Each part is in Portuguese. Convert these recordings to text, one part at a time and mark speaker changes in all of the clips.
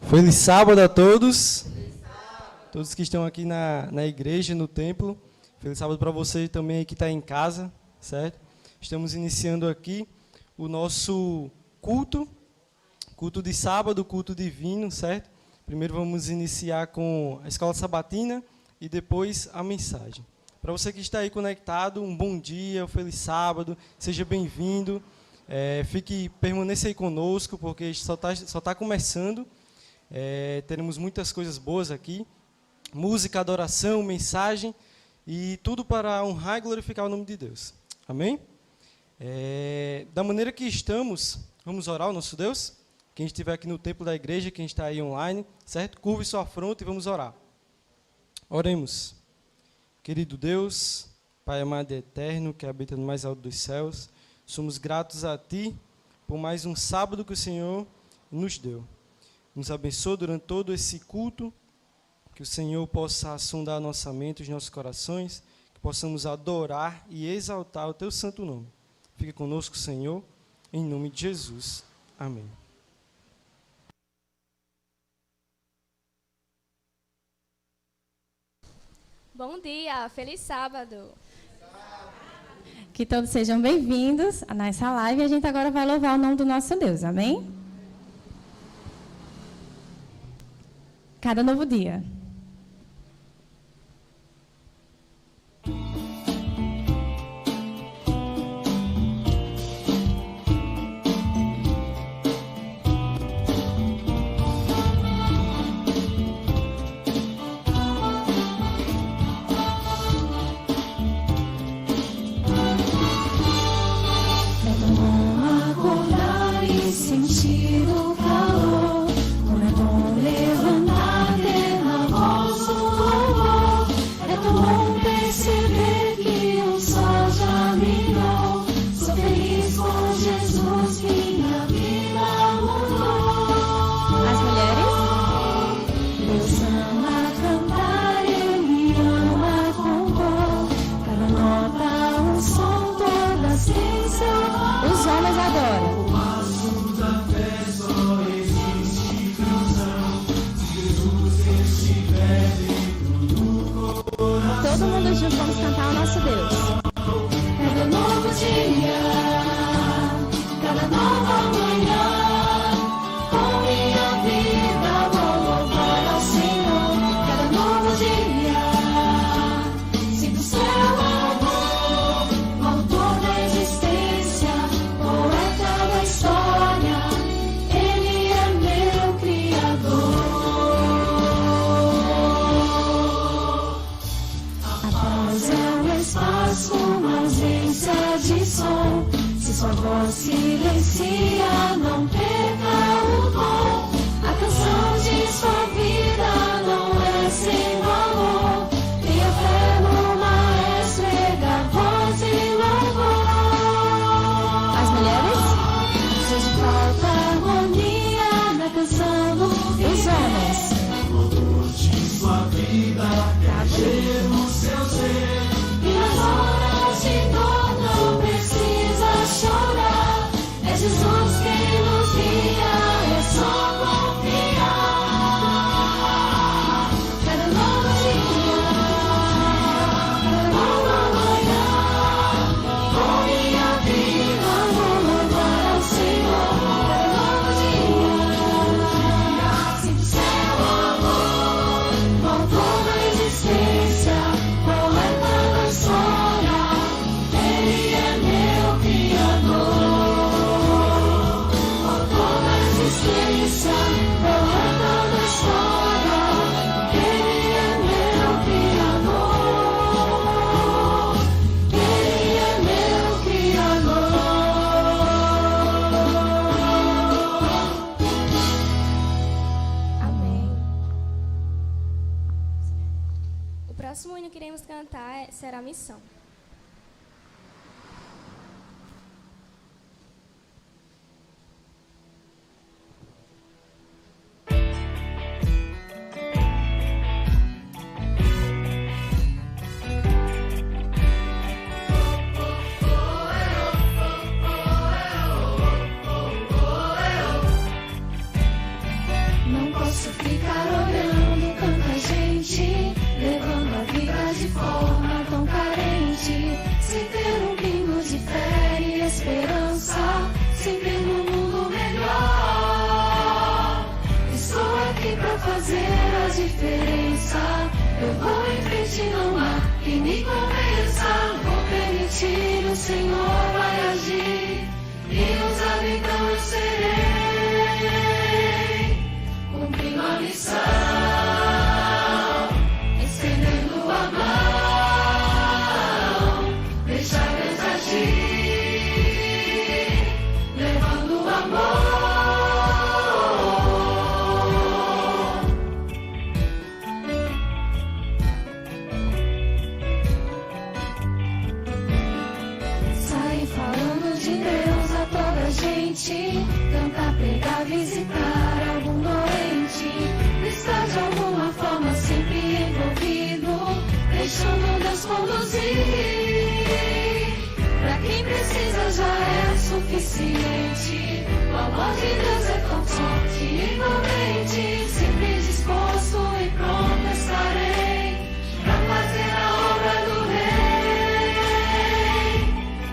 Speaker 1: Feliz sábado a todos. Todos que estão aqui na igreja, no templo. Feliz sábado para você também que está em casa, certo? Estamos iniciando aqui o nosso culto de sábado, culto divino, certo? Primeiro vamos iniciar com a escola sabatina e depois a mensagem. Para você que está aí conectado, um bom dia, um feliz sábado, seja bem-vindo. Permaneça aí conosco, porque só tá começando. Teremos muitas coisas boas aqui. Música, adoração, mensagem e tudo para honrar e glorificar o nome de Deus. Amém? Da maneira que estamos, vamos orar ao nosso Deus? Quem estiver aqui no templo da igreja, quem está aí online, certo? Curve sua fronte e vamos orar. Oremos. Querido Deus, Pai amado e eterno, que habita no mais alto dos céus, somos gratos a Ti por mais um sábado que o Senhor nos deu. Nos abençoe durante todo esse culto, que o Senhor possa sondar a nossa mente, os nossos corações, que possamos adorar e exaltar o Teu santo nome. Fique conosco, Senhor, em nome de Jesus. Amém.
Speaker 2: Bom dia, feliz sábado.
Speaker 3: Que todos sejam bem-vindos a nessa live e a gente agora vai louvar o nome do nosso Deus, amém? Cada novo dia.
Speaker 2: Será a missão.
Speaker 4: esperança, sempre num mundo melhor. Estou aqui pra fazer a diferença. Eu vou em frente, não há que me convença. Vou permitir, o Senhor vai agir, e usado então eu serei, cumprindo a missão, estendendo a mão, deixar Deus agir, levando o amor. Sair falando de Deus a toda a gente, cantar, pregar, visitar algum doente, estar de alguma forma sempre envolvido, deixando Deus conduzir. Pra quem precisa já é suficiente. O amor de Deus é tão forte e envolvente. Sempre disposto e pronto estarei pra fazer a obra do Rei,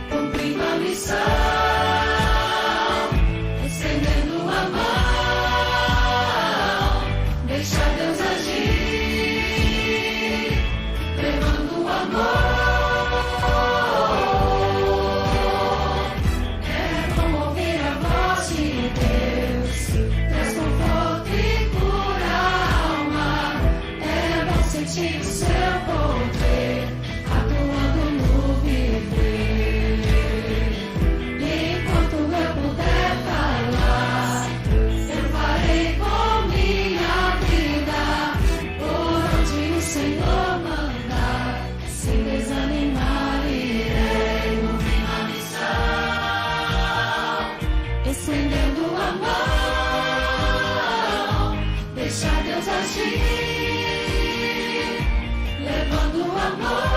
Speaker 4: cumprindo a missão, estendendo a mão, deixar Deus agir, levando o amor. É bom ouvir a voz de Deus, traz conforto e cura a alma. É bom sentir o seu poder atuando no viver. E enquanto eu puder falar, eu farei com minha vida por onde o Senhor mandar. Sem desanimar, irei cumprir a missão, estendendo a mão, deixar Deus agir, levando o amor,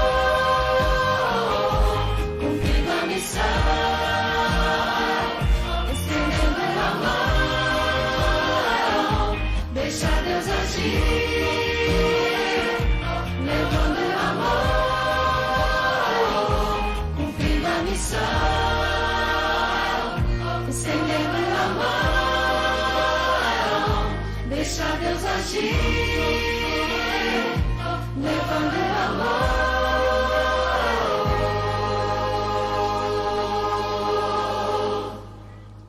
Speaker 4: cumprindo a missão, estendendo a mão, deixar Deus agir, levando o amor, cumprindo a missão, estendendo a mão, deixar Deus agir, levando o amor.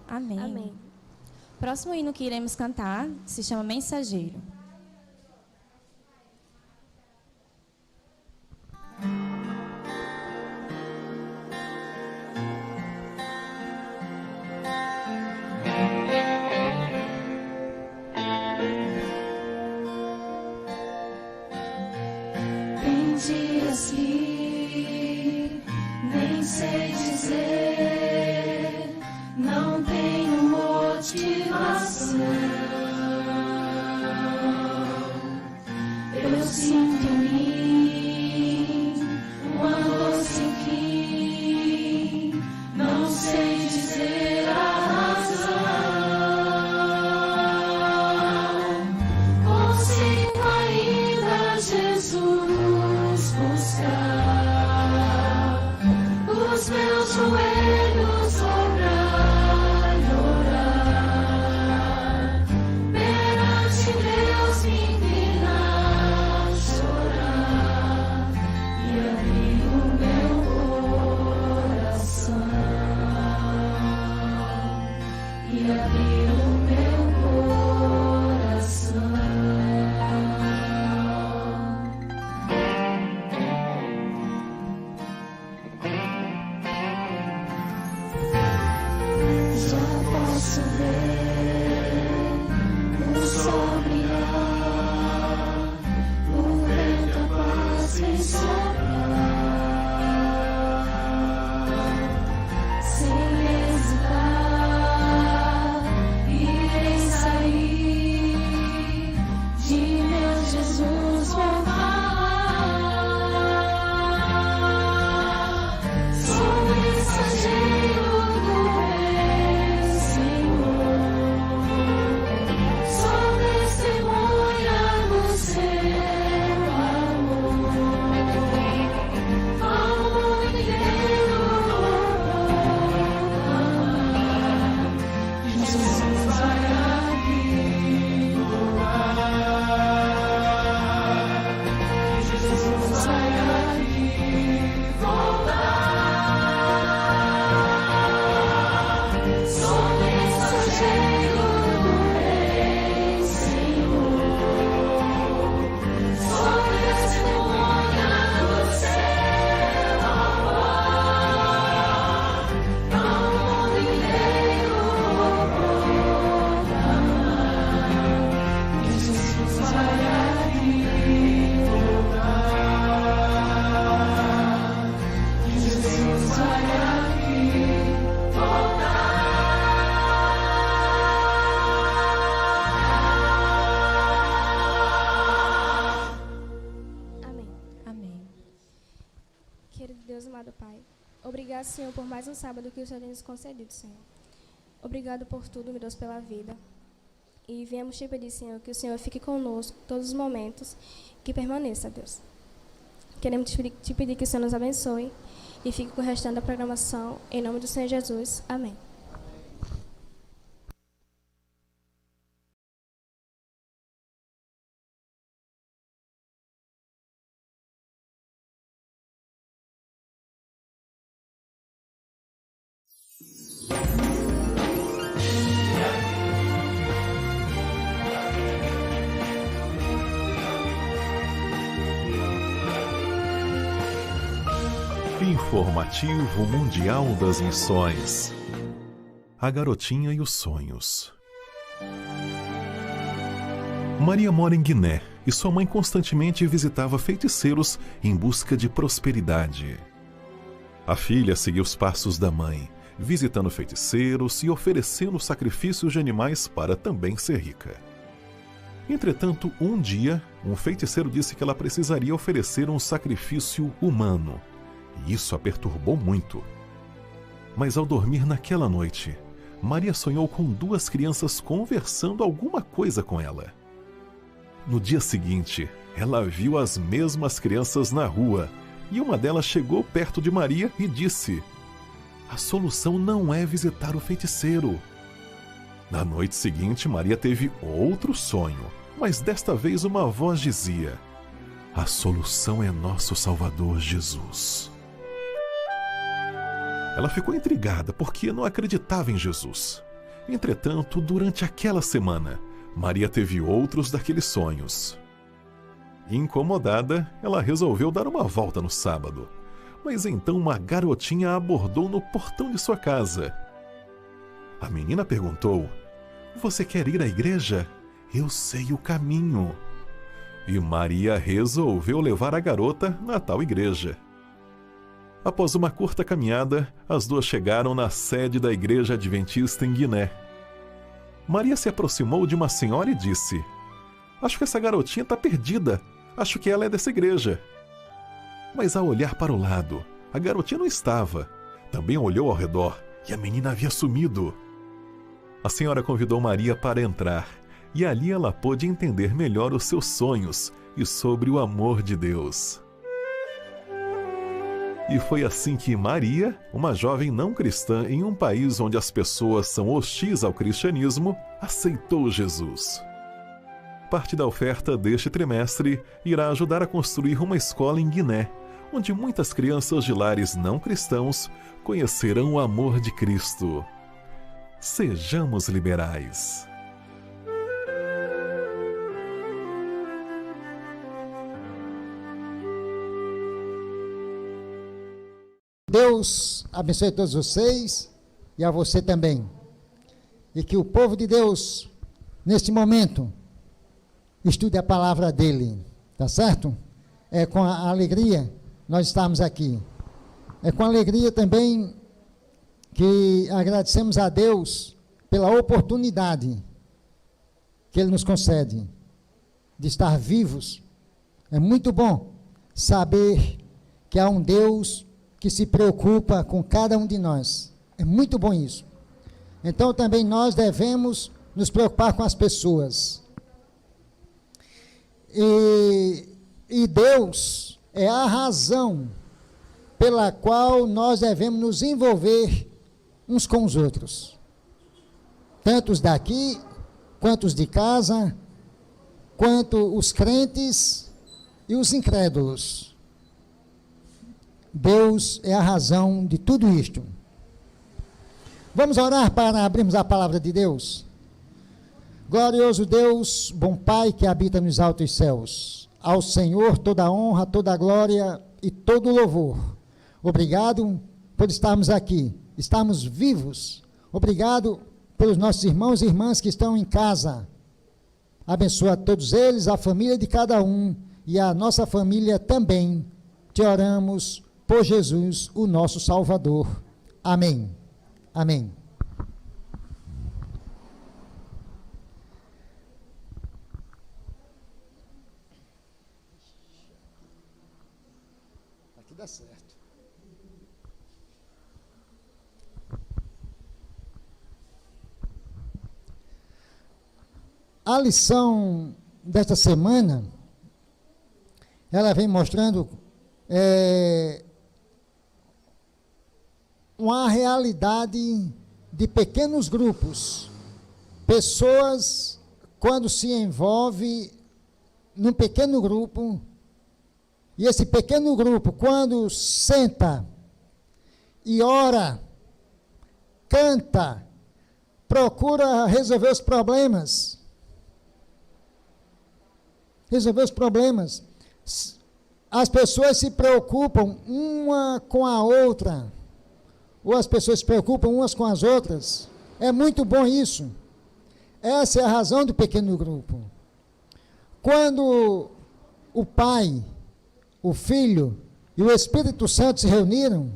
Speaker 3: Amém.
Speaker 2: Amém.
Speaker 3: Próximo hino que iremos cantar se chama Mensageiro.
Speaker 4: Tem dias que nem sei dizer, não tenho motivação.
Speaker 2: mais um sábado que o Senhor tem nos concedido, Senhor. Obrigado por tudo, meu Deus, pela vida. E viemos te pedir, Senhor, que o Senhor fique conosco todos os momentos, que permaneça, Deus. Queremos te pedir que o Senhor nos abençoe e fique com o restante da programação. Em nome do Senhor Jesus. Amém.
Speaker 5: Informativo Mundial das Missões. A Garotinha e os Sonhos. Maria mora em Guiné e sua mãe constantemente visitava feiticeiros em busca de prosperidade. A filha seguiu os passos da mãe, visitando feiticeiros e oferecendo sacrifícios de animais para também ser rica. Entretanto, um dia, um feiticeiro disse que ela precisaria oferecer um sacrifício humano. E isso a perturbou muito. Mas ao dormir naquela noite, Maria sonhou com duas crianças conversando alguma coisa com ela. No dia seguinte, ela viu as mesmas crianças na rua e uma delas chegou perto de Maria e disse: "A solução não é visitar o feiticeiro." Na noite seguinte, Maria teve outro sonho, mas desta vez uma voz dizia: "A solução é nosso Salvador Jesus." Ela ficou intrigada porque não acreditava em Jesus. Entretanto, durante aquela semana, Maria teve outros daqueles sonhos. Incomodada, ela resolveu dar uma volta no sábado. Mas então uma garotinha a abordou no portão de sua casa. A menina perguntou: "Você quer ir à igreja? Eu sei o caminho." E Maria resolveu levar a garota na tal igreja. Após uma curta caminhada, as duas chegaram na sede da Igreja Adventista em Guiné. Maria se aproximou de uma senhora e disse: "Acho que essa garotinha está perdida. Acho que ela é dessa igreja." Mas ao olhar para o lado, a garotinha não estava. Também olhou ao redor e a menina havia sumido. A senhora convidou Maria para entrar e ali ela pôde entender melhor os seus sonhos e sobre o amor de Deus. E foi assim que Maria, uma jovem não cristã em um país onde as pessoas são hostis ao cristianismo, aceitou Jesus. Parte da oferta deste trimestre irá ajudar a construir uma escola em Guiné, onde muitas crianças de lares não cristãos conhecerão o amor de Cristo. Sejamos liberais.
Speaker 6: Deus abençoe todos vocês e a você também. E que o povo de Deus, neste momento, estude a palavra dele, tá certo? É com a alegria nós estamos aqui. É com alegria também que agradecemos a Deus pela oportunidade que ele nos concede de estar vivos. É muito bom saber que há um Deus que se preocupa com cada um de nós. É muito bom isso. Então também nós devemos nos preocupar com as pessoas. E Deus é a razão pela qual nós devemos nos envolver uns com os outros. Tanto os daqui, quanto os de casa, quanto os crentes e os incrédulos. Deus é a razão de tudo isto. Vamos orar para abrirmos a palavra de Deus. Glorioso Deus, bom Pai que habita nos altos céus, ao Senhor toda a honra, toda a glória e todo o louvor. Obrigado por estarmos aqui, estarmos vivos. Obrigado pelos nossos irmãos e irmãs que estão em casa. Abençoa todos eles, a família de cada um e a nossa família também. Te oramos por Jesus, o nosso Salvador. Amém. Amém. Aqui dá certo. A lição desta semana, ela vem mostrando uma realidade de pequenos grupos. Pessoas, quando se envolvem num pequeno grupo, e esse pequeno grupo, quando senta e ora, canta, procura resolver os problemas, as pessoas se preocupam uma com a outra, ou as pessoas se preocupam umas com as outras. É muito bom isso. Essa é a razão do pequeno grupo. Quando o Pai, o Filho e o Espírito Santo se reuniram,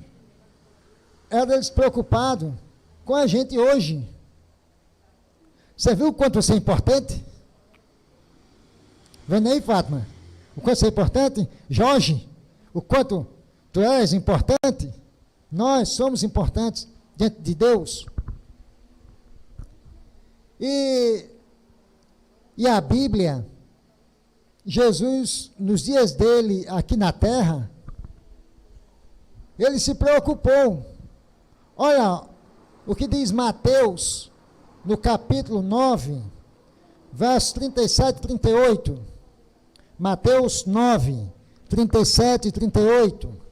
Speaker 6: eram eles preocupados com a gente hoje. Você viu o quanto você é importante? Vendo aí, Fátima? O quanto você é importante? Jorge, o quanto tu és importante? Nós somos importantes diante de Deus. E a Bíblia, Jesus, nos dias dele aqui na terra, ele se preocupou. Olha o que diz Mateus, no capítulo 9, versos 37 e 38. Mateus 9, 37 e 38.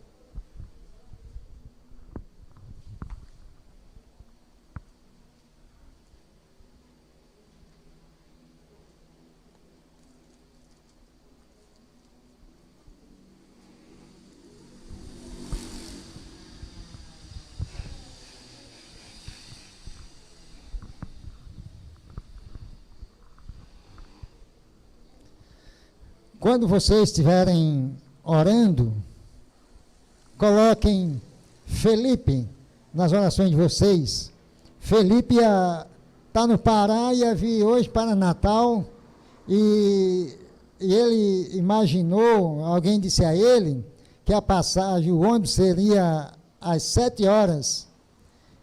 Speaker 6: Quando vocês estiverem orando, coloquem Felipe nas orações de vocês. Felipe está no Pará e ia vir hoje para Natal, e ele imaginou, alguém disse a ele, que a passagem, o ônibus seria às 7 horas,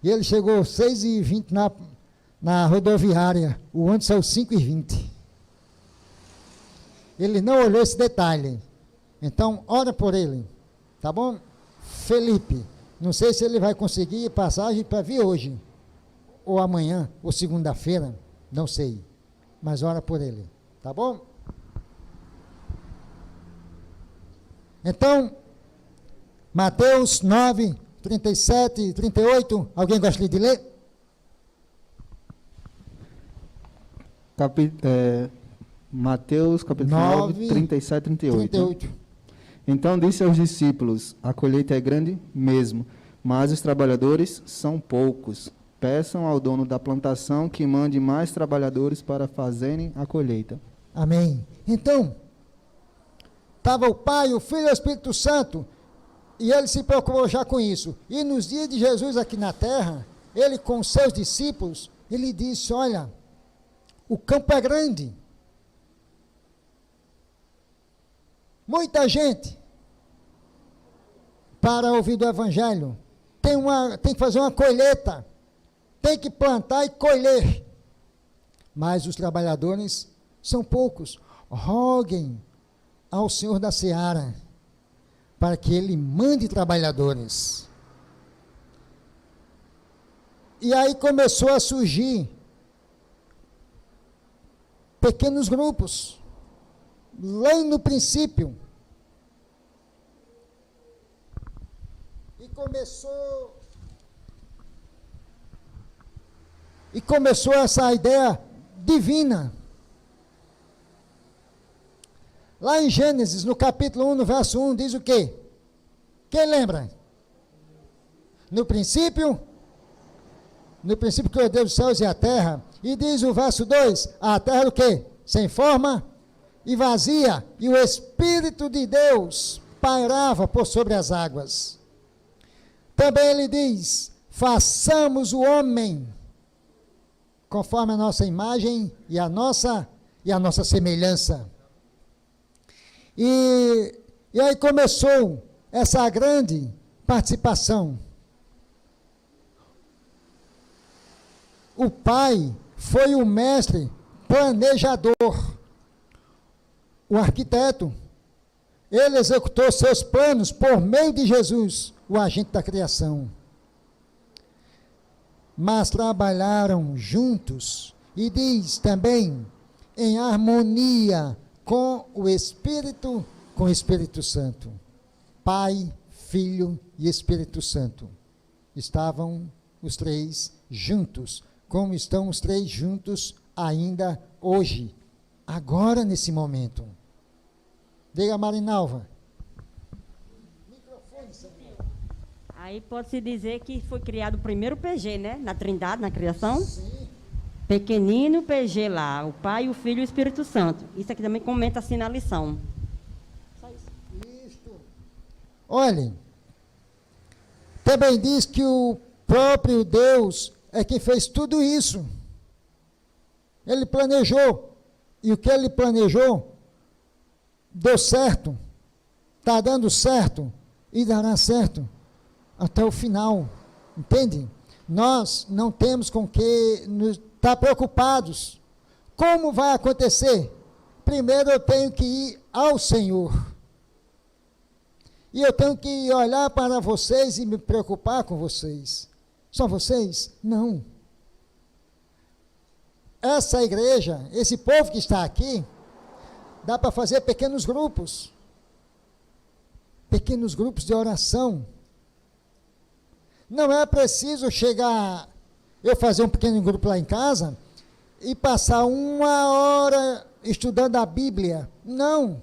Speaker 6: e ele chegou às 6h20 na rodoviária, o ônibus saiu 5h20. Ele não olhou esse detalhe. Então, ora por ele. Tá bom? Felipe. Não sei se ele vai conseguir passagem para vir hoje, ou amanhã, ou segunda-feira. Não sei. Mas ora por ele. Tá bom? Então, Mateus 9, 37 e 38. Alguém gostaria de ler?
Speaker 7: Mateus, capítulo 9, 37 e 38. Então disse aos discípulos: a colheita é grande mesmo, mas os trabalhadores são poucos. Peçam ao dono da plantação que mande mais trabalhadores para fazerem a colheita.
Speaker 6: Amém. Então, estava o Pai, o Filho e o Espírito Santo, e ele se preocupou já com isso. E nos dias de Jesus aqui na terra, ele com os seus discípulos, ele disse: olha, o campo é grande. Muita gente para ouvir do Evangelho. Tem que fazer uma colheita. Tem que plantar e colher. Mas os trabalhadores são poucos. Roguem ao Senhor da Seara para que Ele mande trabalhadores. E aí começou a surgir pequenos grupos. Lá no princípio, e começou essa ideia divina. Lá em Gênesis, no capítulo 1, no verso 1, diz o quê? Quem lembra? No princípio criou Deus os céus e a terra. E diz o verso 2, a terra era o quê? Sem forma e vazia, e o Espírito de Deus pairava por sobre as águas. Também ele diz: façamos o homem conforme a nossa imagem e a nossa semelhança. E aí começou essa grande participação. O Pai foi o mestre planejador, o arquiteto. Ele executou seus planos por meio de Jesus, o agente da criação. Mas trabalharam juntos, e diz também, em harmonia com o Espírito Santo. Pai, Filho e Espírito Santo. Estavam os três juntos, como estão os três juntos ainda hoje, agora nesse momento. Diga, Marinalva.
Speaker 8: Aí pode-se dizer que foi criado o primeiro PG, né? Na Trindade, na criação. Sim. Pequenino PG lá, o Pai, o Filho e o Espírito Santo. Isso aqui também comenta assim na lição. Só isso.
Speaker 6: Isto. Olhem, também diz que o próprio Deus é quem fez tudo isso. Ele planejou. E o que ele planejou deu certo. Está dando certo e dará certo até o final. Entende? Nós não temos com que nos estar preocupados. Como vai acontecer? Primeiro eu tenho que ir ao Senhor. E eu tenho que olhar para vocês e me preocupar com vocês. Só vocês? Não. Essa igreja, esse povo que está aqui, dá para fazer pequenos grupos de oração. Não é preciso chegar, eu fazer um pequeno grupo lá em casa e passar 1 hora estudando a Bíblia. Não.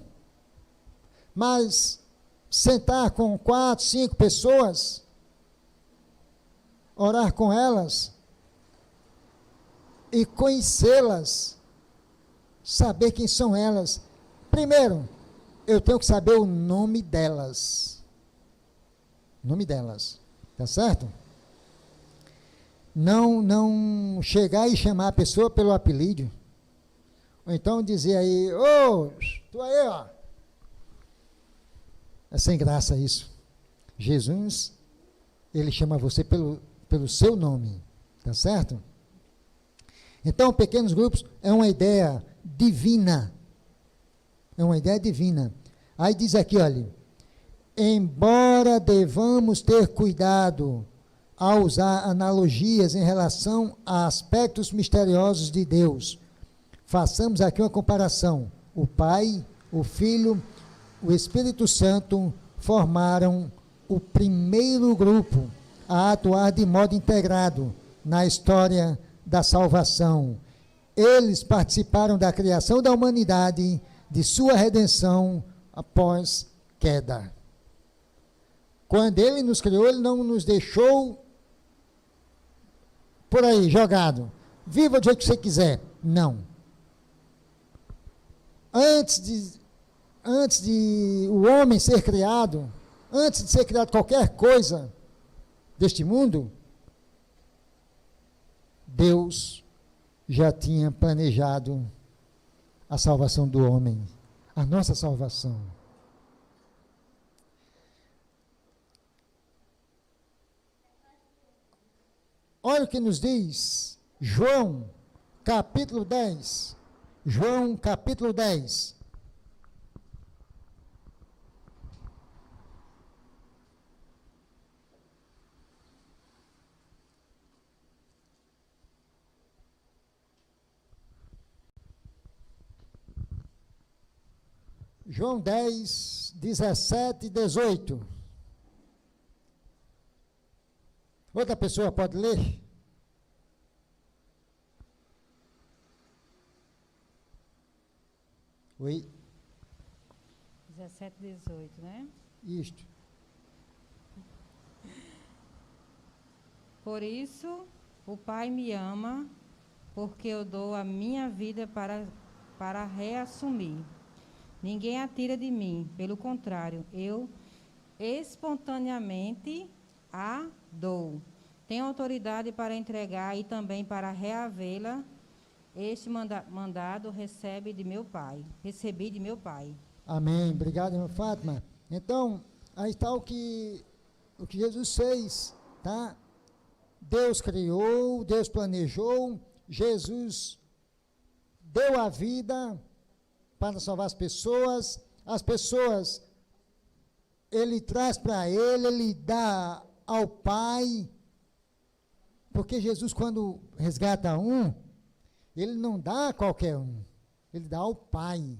Speaker 6: Mas sentar com 4, 5 pessoas, orar com elas e conhecê-las, saber quem são elas. Primeiro, eu tenho que saber o nome delas. O nome delas. Tá certo? Não chegar e chamar a pessoa pelo apelido. Ou então dizer aí, ô, tu aí, ó. É sem graça isso. Jesus, ele chama você pelo seu nome. Tá certo? Então, pequenos grupos é uma ideia divina. É uma ideia divina. Aí diz aqui, olha, embora devamos ter cuidado ao usar analogias em relação a aspectos misteriosos de Deus, façamos aqui uma comparação. O Pai, o Filho, o Espírito Santo formaram o primeiro grupo a atuar de modo integrado na história da salvação. Eles participaram da criação da humanidade, de sua redenção após queda. Quando ele nos criou, ele não nos deixou por aí, jogado. Viva do jeito que você quiser. Não. Antes de o homem ser criado, antes de ser criado qualquer coisa deste mundo, Deus já tinha planejado a salvação do homem, a nossa salvação. Olha o que nos diz João, capítulo 10. João, capítulo 10. João 10, 17 e 18. Outra pessoa pode ler? Oi?
Speaker 3: 17 e 18, né?
Speaker 6: Isto.
Speaker 9: Por isso, o Pai me ama, porque eu dou a minha vida para reassumir. Ninguém a tira de mim, pelo contrário, eu espontaneamente a dou. Tenho autoridade para entregar e também para reavê-la. Este mandado recebi de meu Pai.
Speaker 6: Amém. Obrigado, irmã Fátima. Então, aí está o que Jesus fez, tá? Deus criou, Deus planejou, Jesus deu a vida para salvar as pessoas ele traz para ele dá ao Pai, porque Jesus, quando resgata um, ele não dá a qualquer um, ele dá ao Pai.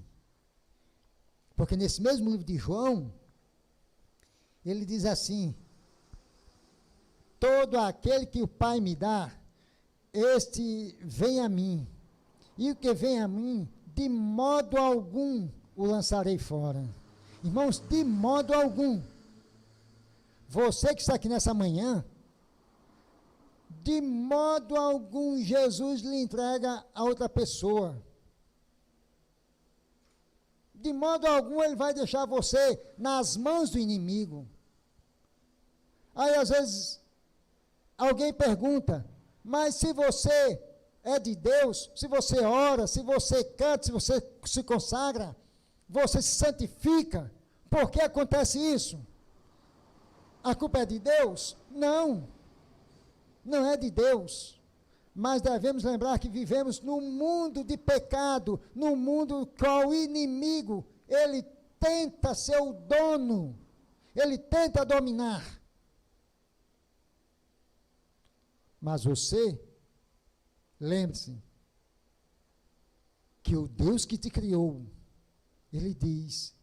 Speaker 6: Porque nesse mesmo livro de João, ele diz assim: todo aquele que o Pai me dá, este vem a mim, e o que vem a mim, de modo algum o lançarei fora. Irmãos, de modo algum. Você que está aqui nessa manhã, de modo algum Jesus lhe entrega a outra pessoa. De modo algum ele vai deixar você nas mãos do inimigo. Aí às vezes alguém pergunta: mas se você é de Deus, se você ora, se você canta, se você se consagra, você se santifica, por que acontece isso? A culpa é de Deus? Não, não é de Deus. Mas devemos lembrar que vivemos num mundo de pecado, num mundo qual o inimigo, ele tenta ser o dono, ele tenta dominar. Mas você, lembre-se, que o Deus que te criou, ele diz: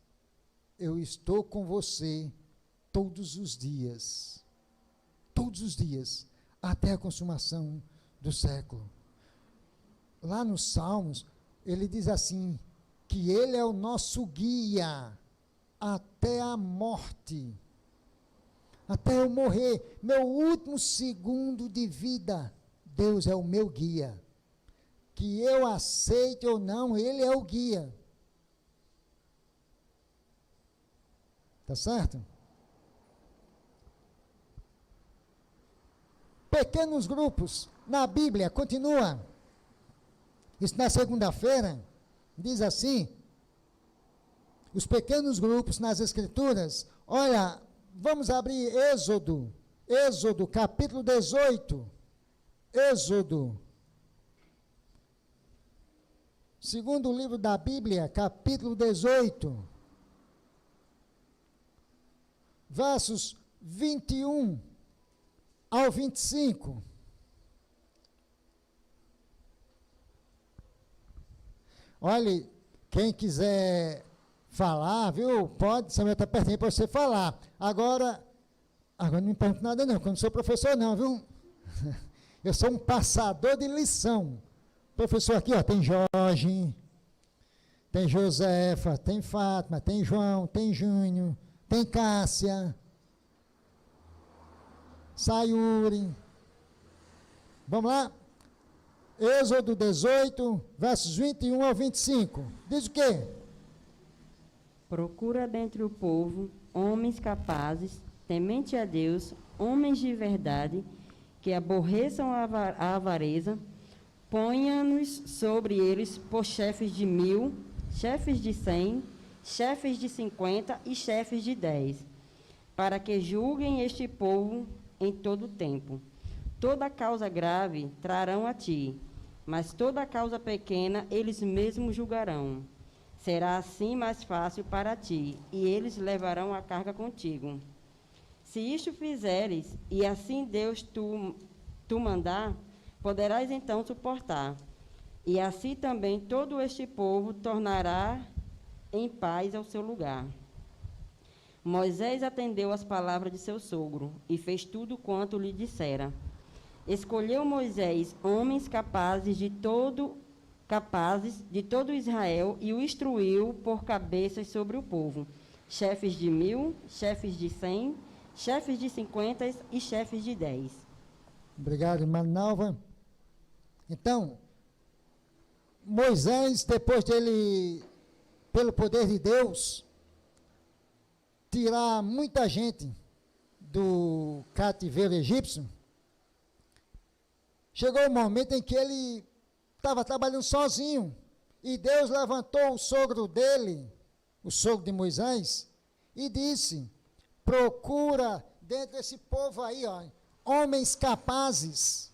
Speaker 6: eu estou com você todos os dias, até a consumação do século. Lá nos Salmos, ele diz assim, que ele é o nosso guia até a morte, até eu morrer, meu último segundo de vida, Deus é o meu guia. Que eu aceite ou não, ele é o guia. Tá certo? Pequenos grupos, na Bíblia, continua. Isso na segunda-feira, diz assim, os pequenos grupos nas Escrituras. Olha, vamos abrir Êxodo, capítulo 18. Êxodo, segundo livro da Bíblia, capítulo 18, versos 21 ao 25. Olha, quem quiser falar, viu? Pode, Samuel está pertinho para você falar. Agora não me pergunto nada não, porque eu não sou professor não, viu? Eu sou um passador de lição. Professor aqui, ó, tem Jorge, tem Josefa, tem Fátima, tem João, tem Júnior, tem Cássia, Sayuri. Vamos lá? Êxodo 18, versos 21 ao 25. Diz o quê?
Speaker 8: Procura dentre o povo homens capazes, temente a Deus, homens de verdade, que aborreçam a avareza, ponha-nos sobre eles por chefes de 1000, chefes de 100, chefes de 50 e chefes de 10, para que julguem este povo em todo o tempo. Toda causa grave trarão a ti, mas toda causa pequena eles mesmos julgarão. Será assim mais fácil para ti, e eles levarão a carga contigo. Se isto fizeres, e assim Deus tu mandar, poderás então suportar. E assim também todo este povo tornará em paz ao seu lugar. Moisés atendeu às palavras de seu sogro, e fez tudo quanto lhe dissera. Escolheu Moisés homens capazes de todo Israel, e o instruiu por cabeças sobre o povo, chefes de 1000, chefes de 100, chefes de 50 e chefes de 10.
Speaker 6: Obrigado, irmã Nalva. Então, Moisés, depois dele, pelo poder de Deus, tirar muita gente do cativeiro egípcio, chegou o momento em que ele estava trabalhando sozinho, e Deus levantou o sogro dele, o sogro de Moisés, e disse: procura dentro desse povo aí, ó, homens capazes,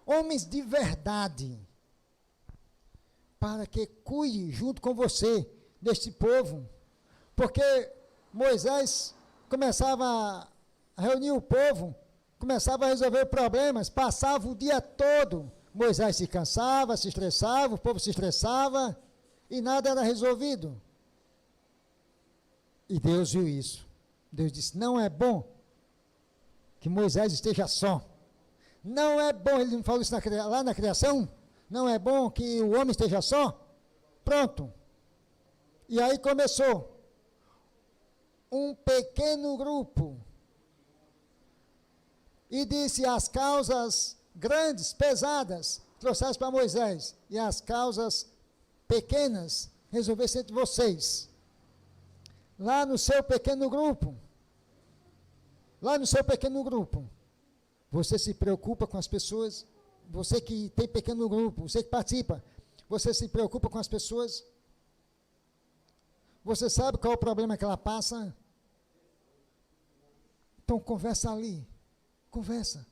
Speaker 6: homens de verdade, para que cuide junto com você deste povo. Porque Moisés começava a reunir o povo, começava a resolver problemas, passava o dia todo. Moisés se cansava, se estressava, o povo se estressava e nada era resolvido. E Deus viu isso. Deus disse: não é bom que Moisés esteja só. Não é bom, ele não falou isso lá na criação? Não é bom que o homem esteja só? Pronto. E aí começou um pequeno grupo. E disse: as causas grandes, pesadas, trouxeram para Moisés. E as causas pequenas, resolvessem entre vocês. Lá no seu pequeno grupo. Lá no seu pequeno grupo. Você se preocupa com as pessoas. Você que tem pequeno grupo, você que participa. Você se preocupa com as pessoas. Você sabe qual é o problema que ela passa? Então conversa ali. Conversa.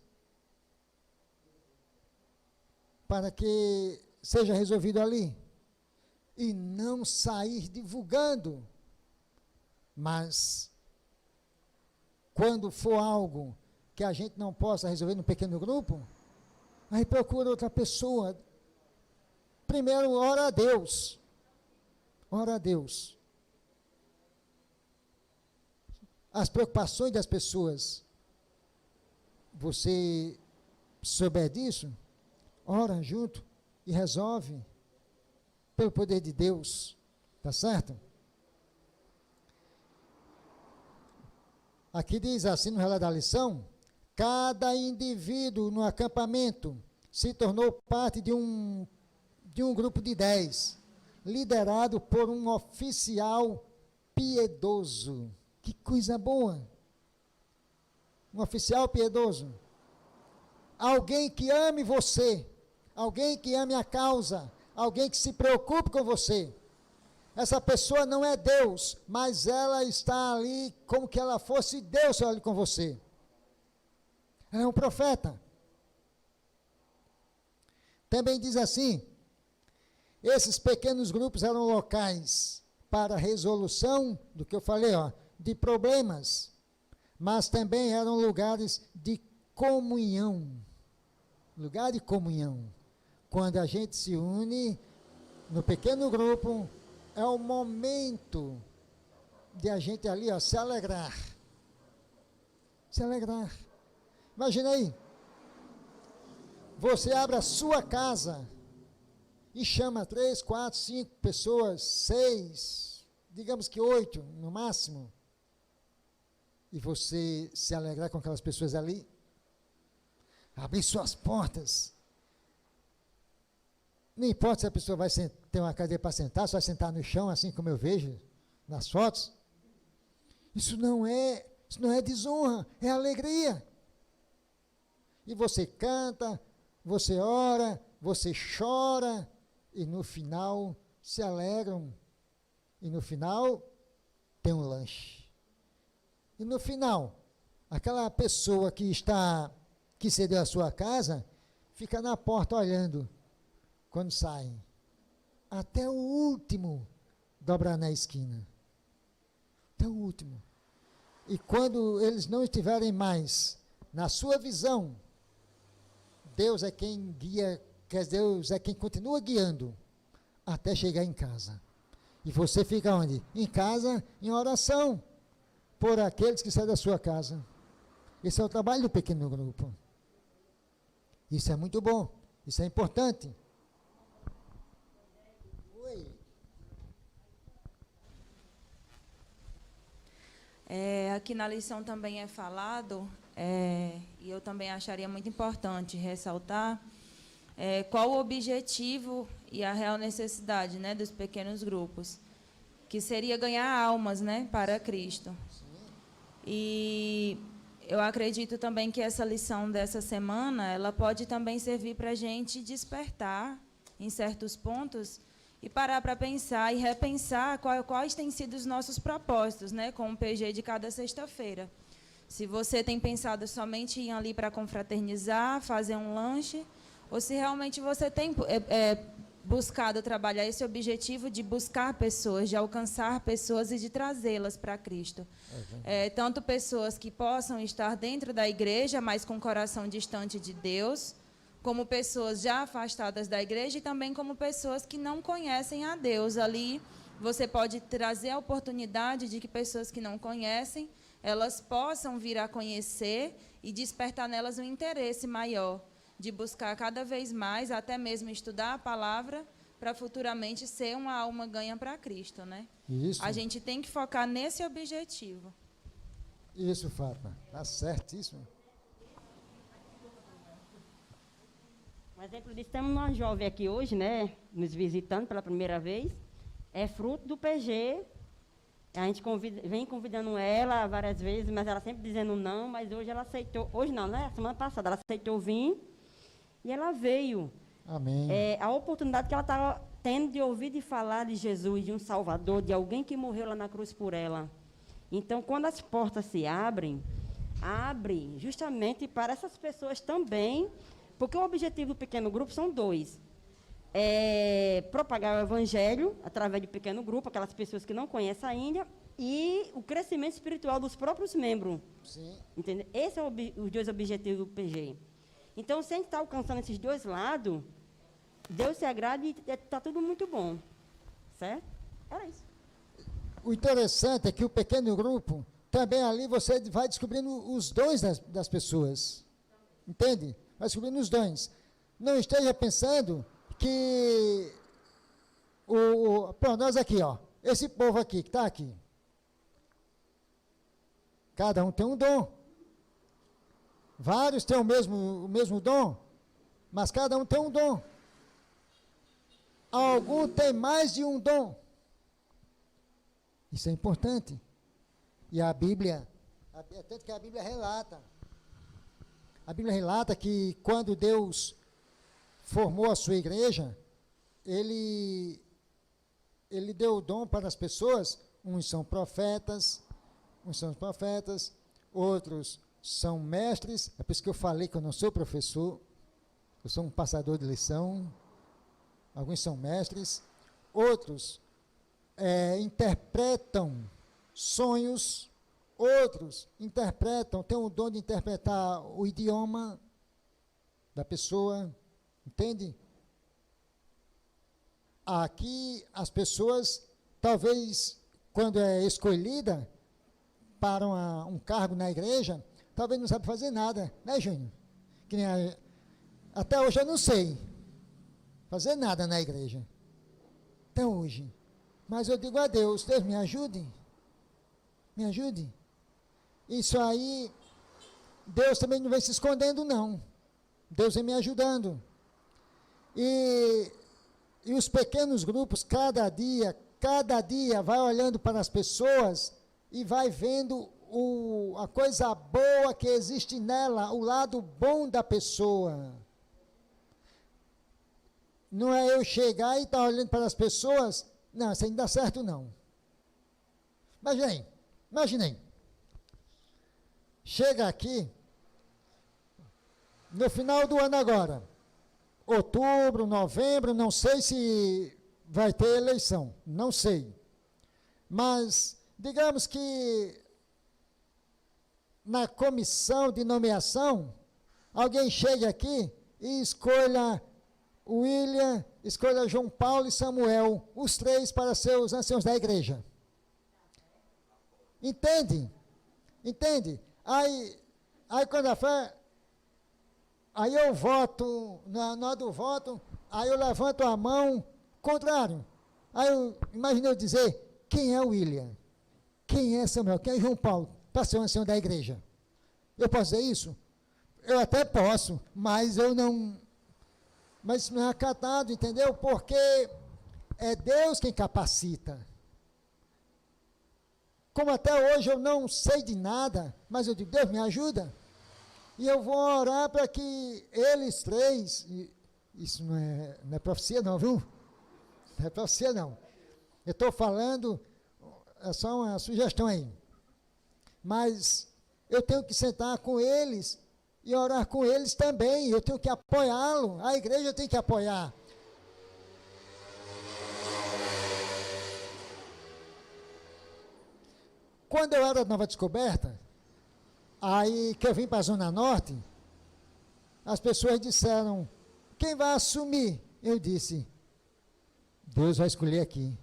Speaker 6: Para que seja resolvido ali. E não sair divulgando. Mas, quando for algo que a gente não possa resolver no pequeno grupo, aí procura outra pessoa. Primeiro, ora a Deus. Ora a Deus. As preocupações das pessoas, você souber disso, ora junto e resolve pelo poder de Deus, tá certo? Aqui diz assim no relato da lição: cada indivíduo no acampamento se tornou parte de um grupo de 10, liderado por um oficial piedoso. Que coisa boa! Um oficial piedoso. Alguém que ame você, alguém que ame a causa, alguém que se preocupe com você. Essa pessoa não é Deus, mas ela está ali como que ela fosse Deus ali com você. Ela é um profeta. Também diz assim: esses pequenos grupos eram locais para resolução do que eu falei, de problemas, mas também eram lugares de comunhão. Lugar de comunhão. Quando a gente se une no pequeno grupo, é o momento de a gente ali, se alegrar. Se alegrar. Imagina aí. Você abre a sua casa e chama 3, 4, 5 pessoas, 6, digamos que 8 no máximo. E você se alegrar com aquelas pessoas ali. Abrir suas portas. Não importa se a pessoa vai ter uma cadeira para sentar, só vai sentar no chão, assim como eu vejo nas fotos. Isso não é desonra, é alegria. E você canta, você ora, você chora, e no final se alegram. E no final tem um lanche. E no final, aquela pessoa que cedeu a sua casa, fica na porta olhando. Quando saem, até o último dobrar na esquina. Até o último. E quando eles não estiverem mais na sua visão, Deus é quem guia, Deus é quem continua guiando até chegar em casa. E você fica onde? Em casa, em oração, por aqueles que saem da sua casa. Esse é o trabalho do pequeno grupo. Isso é muito bom, isso é importante.
Speaker 9: Aqui na lição também é falado, e eu também acharia muito importante ressaltar, qual o objetivo e a real necessidade, né, dos pequenos grupos, que seria ganhar almas, né, para Cristo. E eu acredito também que essa lição dessa semana, ela pode também servir para a gente despertar em certos pontos e parar para pensar e repensar quais têm sido os nossos propósitos, né, com o PG de cada sexta-feira. Se você tem pensado somente em ir ali para confraternizar, fazer um lanche, ou se realmente você tem buscado trabalhar esse objetivo de buscar pessoas, de alcançar pessoas e de trazê-las para Cristo. Tanto pessoas que possam estar dentro da igreja, mas com o coração distante de Deus, como pessoas já afastadas da igreja e também como pessoas que não conhecem a Deus. Ali você pode trazer a oportunidade de que pessoas que não conhecem, elas possam vir a conhecer e despertar nelas um interesse maior de buscar cada vez mais, até mesmo estudar a palavra, para futuramente ser uma alma ganha para Cristo, né?
Speaker 6: Isso.
Speaker 9: A gente tem que focar nesse objetivo.
Speaker 6: Isso, Fátima. Está certíssimo.
Speaker 8: Um exemplo disso, temos uma jovem aqui hoje, né, nos visitando pela primeira vez, é fruto do PG. A gente vem convidando ela várias vezes, mas ela sempre dizendo não, mas hoje ela aceitou, hoje não, né, semana passada, ela aceitou vir e ela veio.
Speaker 6: Amém.
Speaker 8: A oportunidade que ela estava tendo de ouvir de falar de Jesus, de um Salvador, de alguém que morreu lá na cruz por ela. Então, quando as portas se abrem, abre justamente para essas pessoas também, porque o objetivo do pequeno grupo são dois. Propagar o evangelho através de pequeno grupo, aquelas pessoas que não conhecem ainda, e o crescimento espiritual dos próprios membros.
Speaker 6: Sim.
Speaker 8: Entendeu? Esses são os dois objetivos do PG. Então, se a gente está alcançando esses dois lados, Deus se agrada e está tudo muito bom. Certo? Era isso.
Speaker 6: O interessante é que o pequeno grupo, também ali você vai descobrindo os dons das pessoas. Entende? Vai descobrindo os dons. Não esteja pensando que pronto, nós aqui, ó, esse povo aqui que está aqui, cada um tem um dom. Vários têm o mesmo dom, mas cada um tem um dom. Algum tem mais de um dom. Isso é importante. E a Bíblia, tanto que a Bíblia relata que quando Deus formou a sua igreja, ele deu o dom para as pessoas. Uns são profetas, outros são mestres. É por isso que eu falei que eu não sou professor, eu sou um passador de lição. Alguns são mestres, outros interpretam sonhos, outros têm o dom de interpretar o idioma da pessoa, entende? Aqui as pessoas, talvez, quando é escolhida para um cargo na igreja, talvez não sabe fazer nada, né, Júnior? Até hoje eu não sei fazer nada na igreja, até hoje. Mas eu digo a Deus, Deus me ajude. Isso aí, Deus também não vem se escondendo, não. Deus vem me ajudando. E os pequenos grupos, cada dia vai olhando para as pessoas e vai vendo a coisa boa que existe nela, o lado bom da pessoa. Não é eu chegar e estar olhando para as pessoas, não, isso aí não dá certo não. Imaginem. Chega aqui, no final do ano agora, outubro, novembro, não sei se vai ter eleição, não sei. Mas, digamos que na comissão de nomeação, alguém chegue aqui e escolha William, escolha João Paulo e Samuel, os três para ser os anciãos da igreja. Entende? Aí quando a fé, aí eu voto, na hora do voto, aí eu levanto a mão, contrário. Aí eu imaginei eu dizer, quem é o William? Quem é Samuel? Quem é João Paulo? Para ser um ancião da igreja. Eu posso dizer isso? Eu até posso, mas eu não... Mas isso não é acatado, entendeu? Porque é Deus quem capacita. Como até hoje eu não sei de nada, mas eu digo, Deus me ajuda. E eu vou orar para que eles três, isso não é profecia não, viu? Não é profecia não. Eu estou falando, é só uma sugestão aí. Mas eu tenho que sentar com eles e orar com eles também. Eu tenho que apoiá-lo, a igreja tem que apoiar. Quando eu era Nova Descoberta, aí que eu vim para a Zona Norte, as pessoas disseram, quem vai assumir? Eu disse, Deus vai escolher aqui.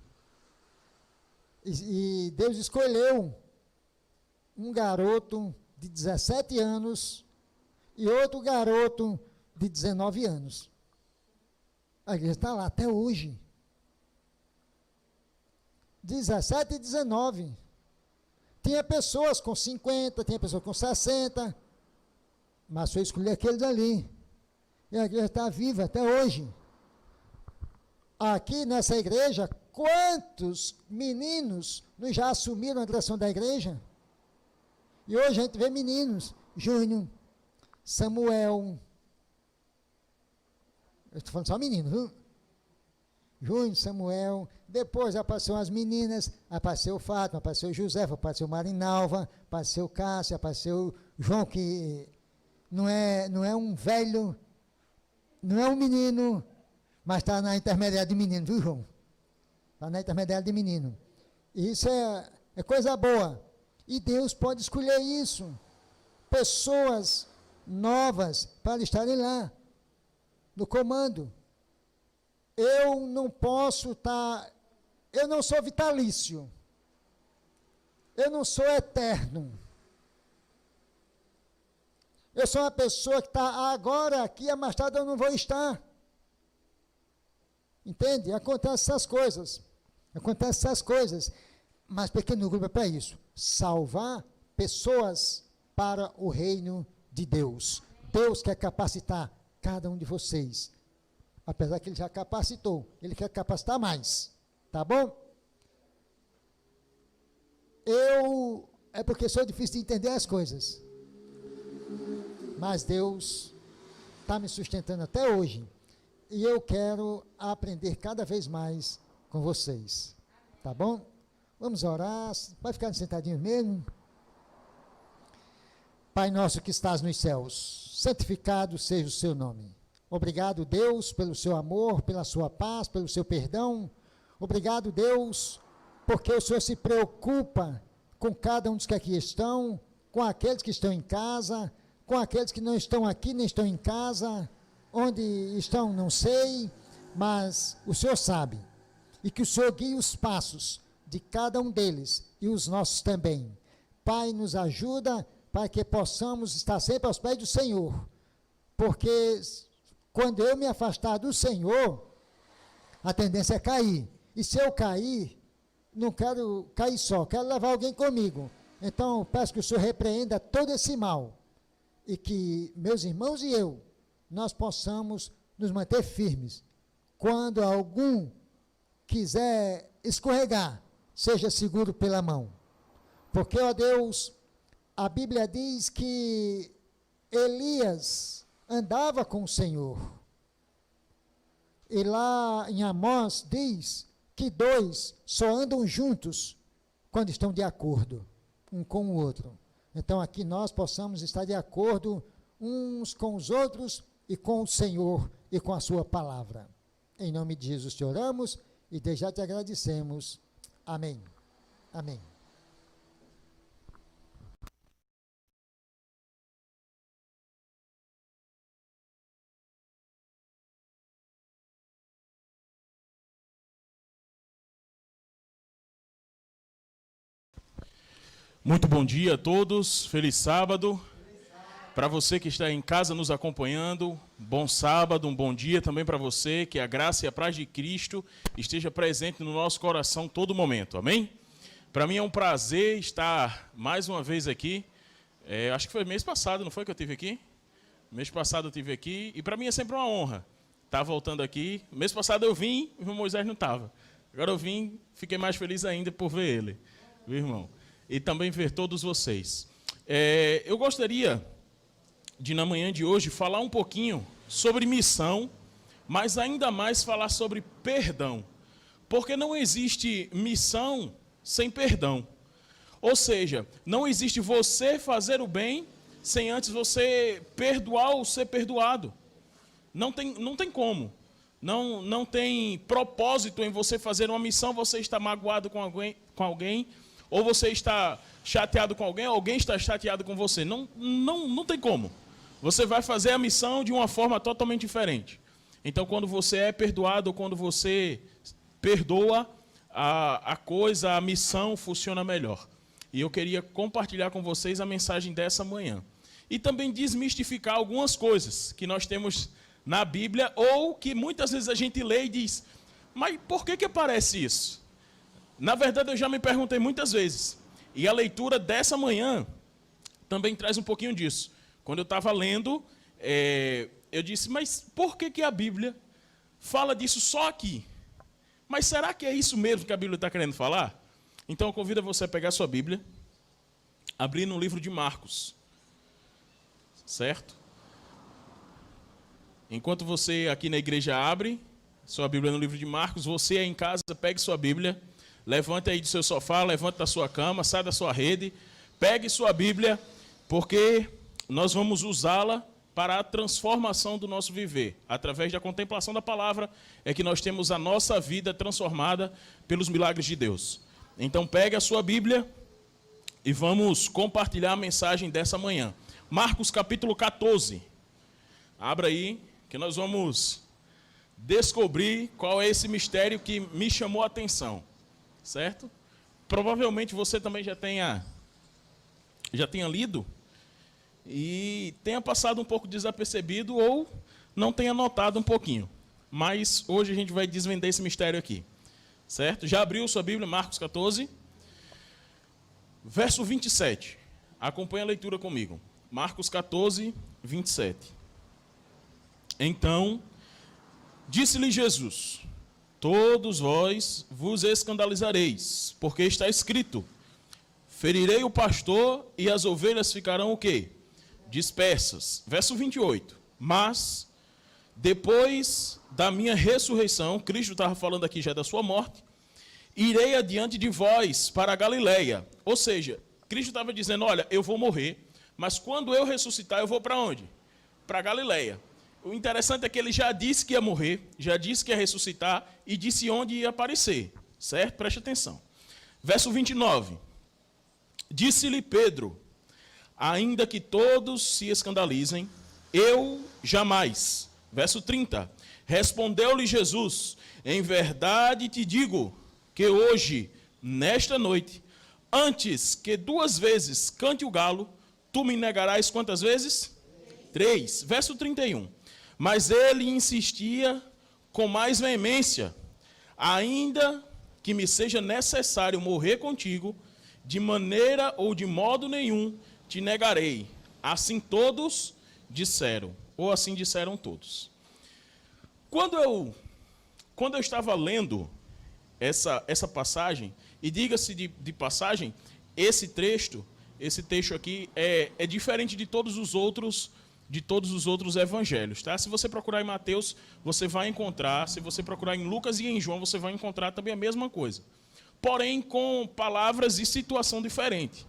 Speaker 6: E Deus escolheu um garoto de 17 anos e outro garoto de 19 anos. A igreja está lá até hoje. 17 e 19. Tinha pessoas com 50, tinha pessoas com 60, mas foi escolher aqueles ali. E a igreja está viva até hoje. Aqui nessa igreja, quantos meninos não já assumiram a direção da igreja? E hoje a gente vê meninos, Júnior, Samuel, eu estou falando só meninos, viu? Júnior, Samuel, depois apareceram as meninas, apareceu o Fátima, apareceu o José, apareceu o Marinalva, apareceu o Cássio, apareceu o João, que não é um velho, não é um menino, mas está na intermediária de menino, viu, João? Está na intermediária de menino. E isso é coisa boa. E Deus pode escolher isso. Pessoas novas para estarem lá, no comando. Eu não posso estar... Eu não sou vitalício. Eu não sou eterno. Eu sou uma pessoa que está agora aqui, mais tarde eu não vou estar. Entende? Acontecem essas coisas. Acontecem essas coisas. Mas pequeno grupo é para isso. Salvar pessoas para o reino de Deus. Deus quer capacitar cada um de vocês. Apesar que Ele já capacitou. Ele quer capacitar mais. Tá bom? É porque sou difícil de entender as coisas. Mas Deus está me sustentando até hoje. E eu quero aprender cada vez mais com vocês. Tá bom? Vamos orar. Vai ficar sentadinho mesmo? Pai nosso que estás nos céus, santificado seja o seu nome. Obrigado, Deus, pelo seu amor, pela sua paz, pelo seu perdão. Obrigado, Deus, porque o Senhor se preocupa com cada um dos que aqui estão, com aqueles que estão em casa, com aqueles que não estão aqui, nem estão em casa. Onde estão, não sei, mas o Senhor sabe. E que o Senhor guie os passos de cada um deles e os nossos também. Pai, nos ajuda para que possamos estar sempre aos pés do Senhor. Porque quando eu me afastar do Senhor, a tendência é cair. E se eu cair, não quero cair só, quero levar alguém comigo. Então, peço que o Senhor repreenda todo esse mal. E que meus irmãos e eu, nós possamos nos manter firmes. Quando algum quiser escorregar, seja seguro pela mão. Porque, ó Deus, a Bíblia diz que Elias andava com o Senhor. E lá em Amós diz que dois só andam juntos quando estão de acordo, um com o outro. Então, aqui nós possamos estar de acordo uns com os outros e com o Senhor e com a sua palavra. Em nome de Jesus te oramos e desde já te agradecemos. Amém. Amém.
Speaker 10: Muito bom dia a todos, feliz sábado. Para você que está em casa nos acompanhando, bom sábado, um bom dia também para você, que a graça e a paz de Cristo esteja presente no nosso coração todo momento, amém? Para mim é um prazer estar mais uma vez aqui, acho que foi mês passado, não foi que eu estive aqui? Mês passado eu estive aqui, e para mim é sempre uma honra estar voltando aqui. Mês passado eu vim, o irmão Moisés não estava. Agora eu vim, fiquei mais feliz ainda por ver ele, viu, irmão? E também ver todos vocês. Eu gostaria de, na manhã de hoje, falar um pouquinho sobre missão, mas ainda mais falar sobre perdão. Porque não existe missão sem perdão. Ou seja, não existe você fazer o bem sem antes você perdoar ou ser perdoado. Não tem como. Não tem propósito em você fazer uma missão, você está magoado com alguém, ou você está chateado com alguém está chateado com você. Não tem como. Você vai fazer a missão de uma forma totalmente diferente. Então, quando você é perdoado, quando você perdoa, a missão funciona melhor. E eu queria compartilhar com vocês a mensagem dessa manhã. E também desmistificar algumas coisas que nós temos na Bíblia, ou que muitas vezes a gente lê e diz, mas por que aparece isso? Na verdade, eu já me perguntei muitas vezes. E a leitura dessa manhã também traz um pouquinho disso. Quando eu estava lendo, eu disse, mas por que a Bíblia fala disso só aqui? Mas será que é isso mesmo que a Bíblia está querendo falar? Então eu convido você a pegar a sua Bíblia, abrir no livro de Marcos. Certo? Enquanto você aqui na igreja abre sua Bíblia no livro de Marcos, você aí em casa, pegue sua Bíblia, levante aí do seu sofá, levante da sua cama, sai da sua rede, pegue sua Bíblia, porque nós vamos usá-la para a transformação do nosso viver. Através da contemplação da palavra é que nós temos a nossa vida transformada pelos milagres de Deus. Então pegue a sua Bíblia e vamos compartilhar a mensagem dessa manhã. Marcos capítulo 14. Abra aí, que nós vamos descobrir qual é esse mistério que me chamou a atenção. Certo? Provavelmente você também já tenha lido e tenha passado um pouco desapercebido ou não tenha notado um pouquinho. Mas hoje a gente vai desvendar esse mistério aqui. Certo? Já abriu sua Bíblia, Marcos 14, verso 27. Acompanhe a leitura comigo. Marcos 14, 27. Então, disse-lhe Jesus, todos vós vos escandalizareis, porque está escrito, ferirei o pastor e as ovelhas ficarão o quê? Dispersas. Verso 28. Mas, depois da minha ressurreição, Cristo estava falando aqui já da sua morte, irei adiante de vós para a Galileia. Ou seja, Cristo estava dizendo, olha, eu vou morrer, mas quando eu ressuscitar, eu vou para onde? Para a Galileia. O interessante é que ele já disse que ia morrer, já disse que ia ressuscitar e disse onde ia aparecer. Certo? Preste atenção. Verso 29. Disse-lhe Pedro, ainda que todos se escandalizem, eu jamais. Verso 30. Respondeu-lhe Jesus, em verdade te digo que hoje, nesta noite, antes que 2 vezes cante o galo, tu me negarás quantas vezes? 3. Verso 31. Mas ele insistia com mais veemência, ainda que me seja necessário morrer contigo, de maneira ou de modo nenhum te negarei. Assim todos disseram, ou assim disseram todos. Quando eu estava lendo essa passagem, e diga-se de passagem, esse texto aqui é diferente de todos os outros evangelhos, tá? Se você procurar em Mateus, você vai encontrar, se você procurar em Lucas e em João, você vai encontrar também a mesma coisa. Porém, com palavras e situação diferente.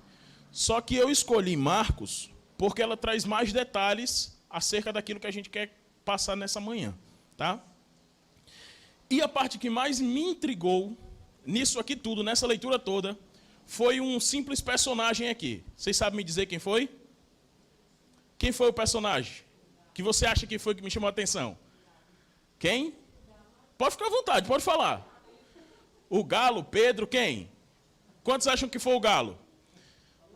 Speaker 10: Só que eu escolhi Marcos porque ela traz mais detalhes acerca daquilo que a gente quer passar nessa manhã, tá? E a parte que mais me intrigou nisso aqui tudo, nessa leitura toda, foi um simples personagem aqui. Vocês sabem me dizer quem foi? Quem foi o personagem? Que você acha que foi que me chamou a atenção? Quem? Pode ficar à vontade, pode falar. O galo, Pedro, quem? Quantos acham que foi o galo?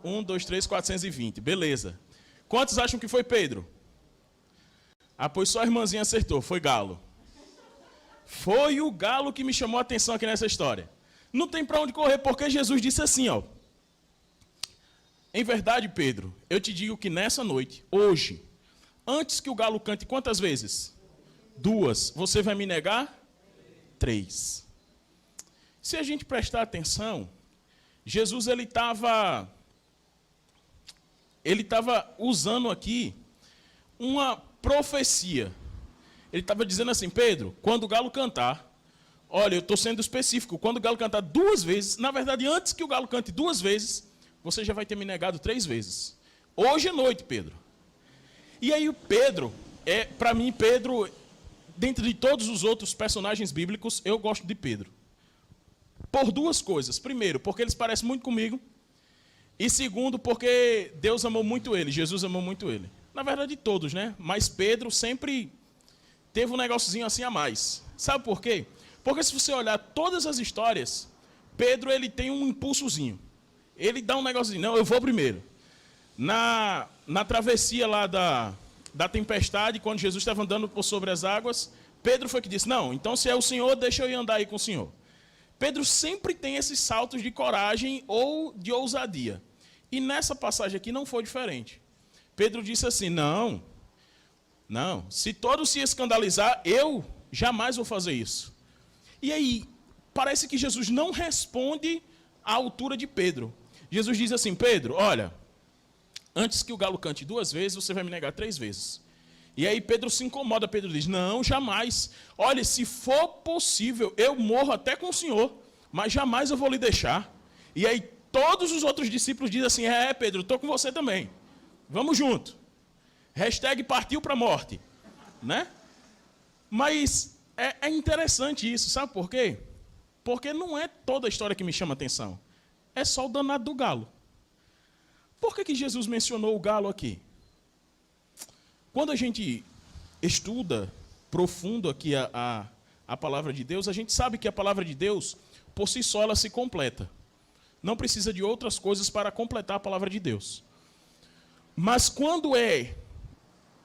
Speaker 10: 1, 2, 3, 420. Beleza. Quantos acham que foi Pedro? Ah, pois só a irmãzinha acertou, foi galo. Foi o galo que me chamou a atenção aqui nessa história. Não tem para onde correr, porque Jesus disse assim, ó. Em verdade, Pedro, eu te digo que nessa noite, hoje, antes que o galo cante quantas vezes? 2. Você vai me negar? 3. Se a gente prestar atenção, Jesus ele estava usando aqui uma profecia. Ele estava dizendo assim, Pedro, quando o galo cantar, olha, eu estou sendo específico, quando o galo cantar 2 vezes, na verdade, antes que o galo cante 2 vezes, você já vai ter me negado 3 vezes. Hoje é noite, Pedro. E aí o Pedro, para mim, Pedro, dentre de todos os outros personagens bíblicos, eu gosto de Pedro. Por duas coisas. Primeiro, porque ele se parece muito comigo. E segundo, porque Deus amou muito ele, Jesus amou muito ele. Na verdade, todos, né? Mas Pedro sempre teve um negóciozinho assim a mais. Sabe por quê? Porque se você olhar todas as histórias, Pedro ele tem um impulsozinho. Ele dá um negócio não, eu vou primeiro. Na travessia lá da tempestade, quando Jesus estava andando por sobre as águas, Pedro foi que disse, não, então se é o Senhor, deixa eu ir andar aí com o Senhor. Pedro sempre tem esses saltos de coragem ou de ousadia. E nessa passagem aqui não foi diferente. Pedro disse assim, não, se todos se escandalizar, eu jamais vou fazer isso. E aí, parece que Jesus não responde à altura de Pedro. Jesus diz assim, Pedro, olha, antes que o galo cante 2 vezes, você vai me negar 3 vezes. E aí Pedro se incomoda, Pedro diz, não, jamais. Olha, se for possível, eu morro até com o Senhor, mas jamais eu vou lhe deixar. E aí todos os outros discípulos dizem assim, Pedro, estou com você também. Vamos junto. Hashtag partiu para a morte. Né? Mas é interessante isso, sabe por quê? Porque não é toda a história que me chama a atenção. É só o danado do galo. Por que Jesus mencionou o galo aqui? Quando a gente estuda profundo aqui a palavra de Deus, a gente sabe que a palavra de Deus, por si só, ela se completa. Não precisa de outras coisas para completar a palavra de Deus. Mas quando é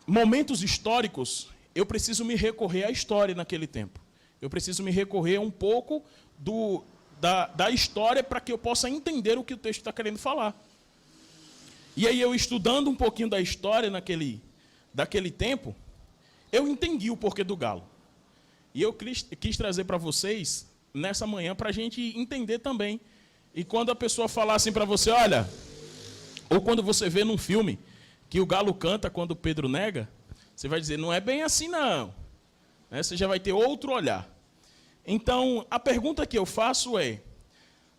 Speaker 10: momentos históricos, eu preciso me recorrer à história naquele tempo. Eu preciso me recorrer um pouco da história para que eu possa entender o que o texto está querendo falar. E aí eu estudando um pouquinho da história daquele tempo, eu entendi o porquê do galo. E eu quis trazer para vocês, nessa manhã, para a gente entender também. E quando a pessoa falar assim para você, olha, ou quando você vê num filme que o galo canta quando Pedro nega, você vai dizer, não é bem assim não. Você já vai ter outro olhar. Então, a pergunta que eu faço é,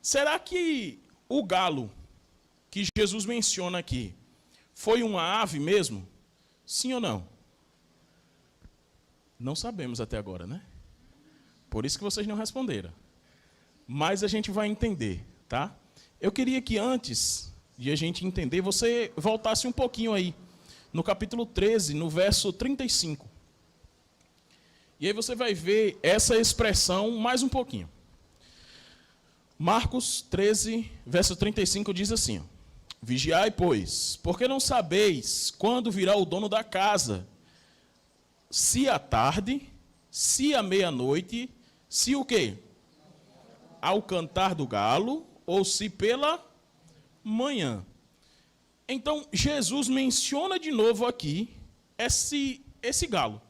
Speaker 10: será que o galo que Jesus menciona aqui foi uma ave mesmo? Sim ou não? Não sabemos até agora, né? Por isso que vocês não responderam. Mas a gente vai entender, tá? Eu queria que antes de a gente entender, você voltasse um pouquinho aí, no capítulo 13, no verso 35. E aí você vai ver essa expressão mais um pouquinho. Marcos 13, verso 35 diz assim, ó, vigiai, pois, porque não sabeis quando virá o dono da casa, se à tarde, se à meia-noite, se o quê? Ao cantar do galo, ou se pela manhã. Então, Jesus menciona de novo aqui esse galo.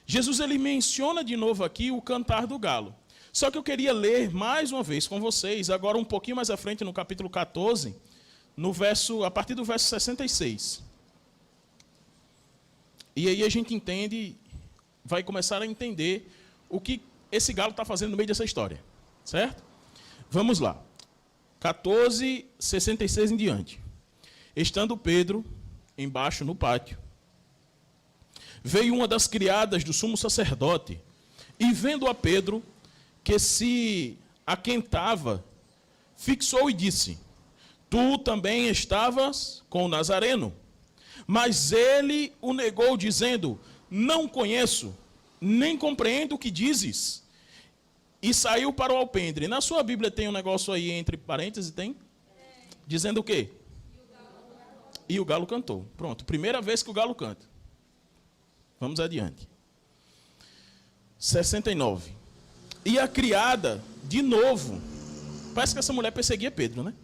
Speaker 10: Jesus ele menciona de novo aqui o cantar do galo. Só que eu queria ler mais uma vez com vocês, agora um pouquinho mais à frente, no capítulo 14, a partir do verso 66. E aí a gente entende, vai começar a entender o que esse galo está fazendo no meio dessa história. Certo? Vamos lá. 14, 66 em diante. Estando Pedro embaixo no pátio, veio uma das criadas do sumo sacerdote, e vendo a Pedro, que se aquentava, fixou e disse, tu também estavas com o Nazareno. Mas ele o negou, dizendo, não conheço, nem compreendo o que dizes. E saiu para o alpendre. Na sua Bíblia tem um negócio aí entre parênteses, tem? Dizendo o quê? E o galo cantou. Pronto, primeira vez que o galo canta. Vamos adiante. 69. E a criada, de novo, parece que essa mulher perseguia Pedro, né?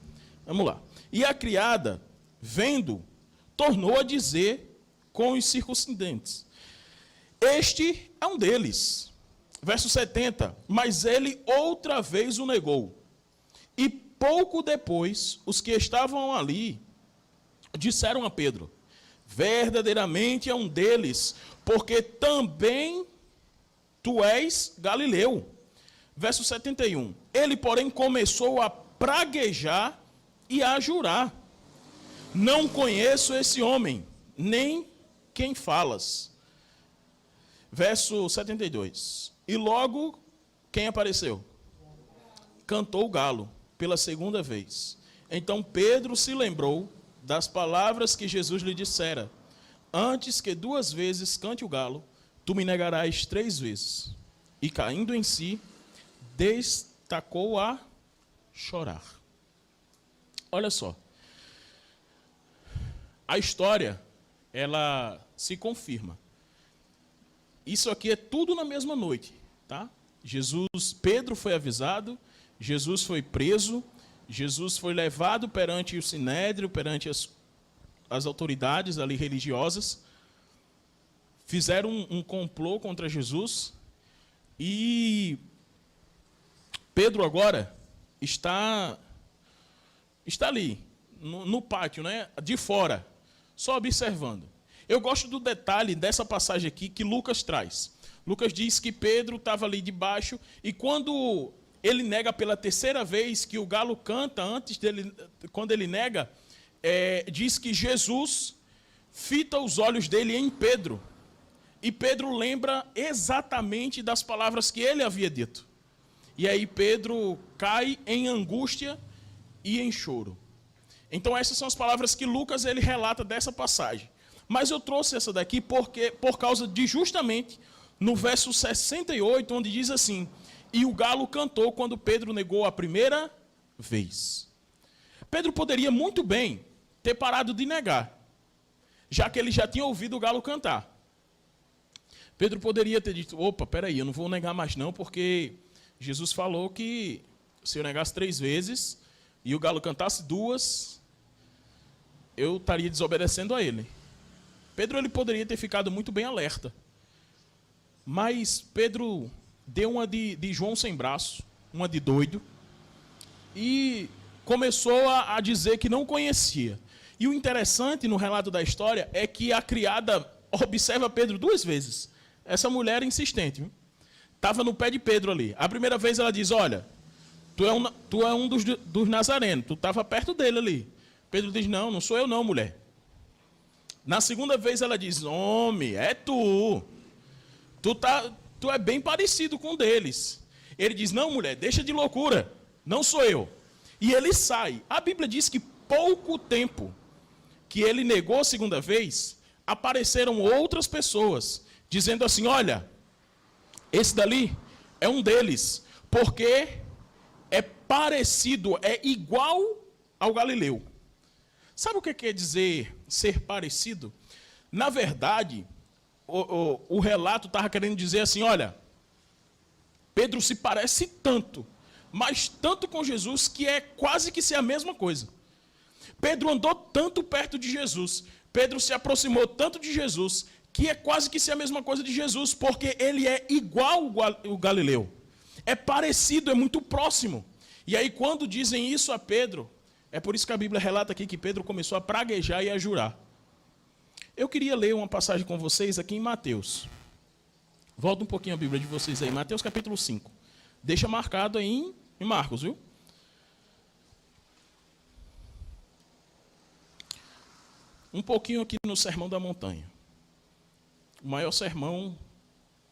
Speaker 10: Vamos lá. E a criada, vendo, tornou a dizer com os circuncidentes, este é um deles. Verso 70, mas ele outra vez o negou. E pouco depois, os que estavam ali disseram a Pedro, verdadeiramente é um deles, porque também tu és galileu. Verso 71, ele, porém, começou a praguejar e a jurar, não conheço esse homem, nem quem falas. Verso 72. E logo, quem apareceu? Cantou o galo, pela segunda vez. Então Pedro se lembrou das palavras que Jesus lhe dissera: antes que 2 vezes cante o galo, tu me negarás 3 vezes. E caindo em si, destacou a chorar. Olha só. A história, ela se confirma. Isso aqui é tudo na mesma noite, tá? Pedro foi avisado, Jesus foi preso, Jesus foi levado perante o sinédrio, perante as autoridades ali religiosas, fizeram um complô contra Jesus, e Pedro agora está ali, no pátio, né, de fora, só observando. Eu gosto do detalhe dessa passagem aqui que Lucas traz. Lucas diz que Pedro estava ali debaixo, e quando ele nega pela 3ª vez, que o galo canta, quando ele nega, diz que Jesus fita os olhos dele em Pedro. E Pedro lembra exatamente das palavras que ele havia dito. E aí Pedro cai em angústia e em choro. Então essas são as palavras que Lucas ele relata dessa passagem. Mas eu trouxe essa daqui por causa de justamente no verso 68, onde diz assim: e o galo cantou quando Pedro negou a primeira vez. Pedro poderia muito bem ter parado de negar, já que ele já tinha ouvido o galo cantar. Pedro poderia ter dito: opa, peraí, eu não vou negar mais não, porque Jesus falou que se eu negasse 3 vezes e o galo cantasse 2, eu estaria desobedecendo a ele. Pedro ele poderia ter ficado muito bem alerta. Mas Pedro deu uma de João sem braço, uma de doido, e começou a dizer que não conhecia. E o interessante no relato da história é que a criada observa Pedro 2 vezes. Essa mulher insistente, estava no pé de Pedro ali. A primeira vez ela diz: olha, tu é um dos nazarenos, tu estava perto dele ali. Pedro diz: não sou eu não, mulher. Na segunda vez ela diz: homem, é tu. Tu é bem parecido com um deles. Ele diz: não, mulher, deixa de loucura, não sou eu. E ele sai. A Bíblia diz que pouco tempo que ele negou a segunda vez, apareceram outras pessoas, dizendo assim: olha, esse dali é um deles, porque é parecido, é igual ao Galileu. Sabe o que quer dizer ser parecido? Na verdade, o relato estava querendo dizer assim: olha, Pedro se parece tanto, mas tanto com Jesus, que é quase que ser a mesma coisa. Pedro andou tanto perto de Jesus, Pedro se aproximou tanto de Jesus, que é quase que ser a mesma coisa de Jesus, porque ele é igual ao Galileu. É parecido, é muito próximo. E aí quando dizem isso a Pedro, é por isso que a Bíblia relata aqui que Pedro começou a praguejar e a jurar. Eu queria ler uma passagem com vocês aqui em Mateus. Volta um pouquinho a Bíblia de vocês aí, Mateus capítulo 5. Deixa marcado aí em Marcos, viu? Um pouquinho aqui no Sermão da Montanha. O maior sermão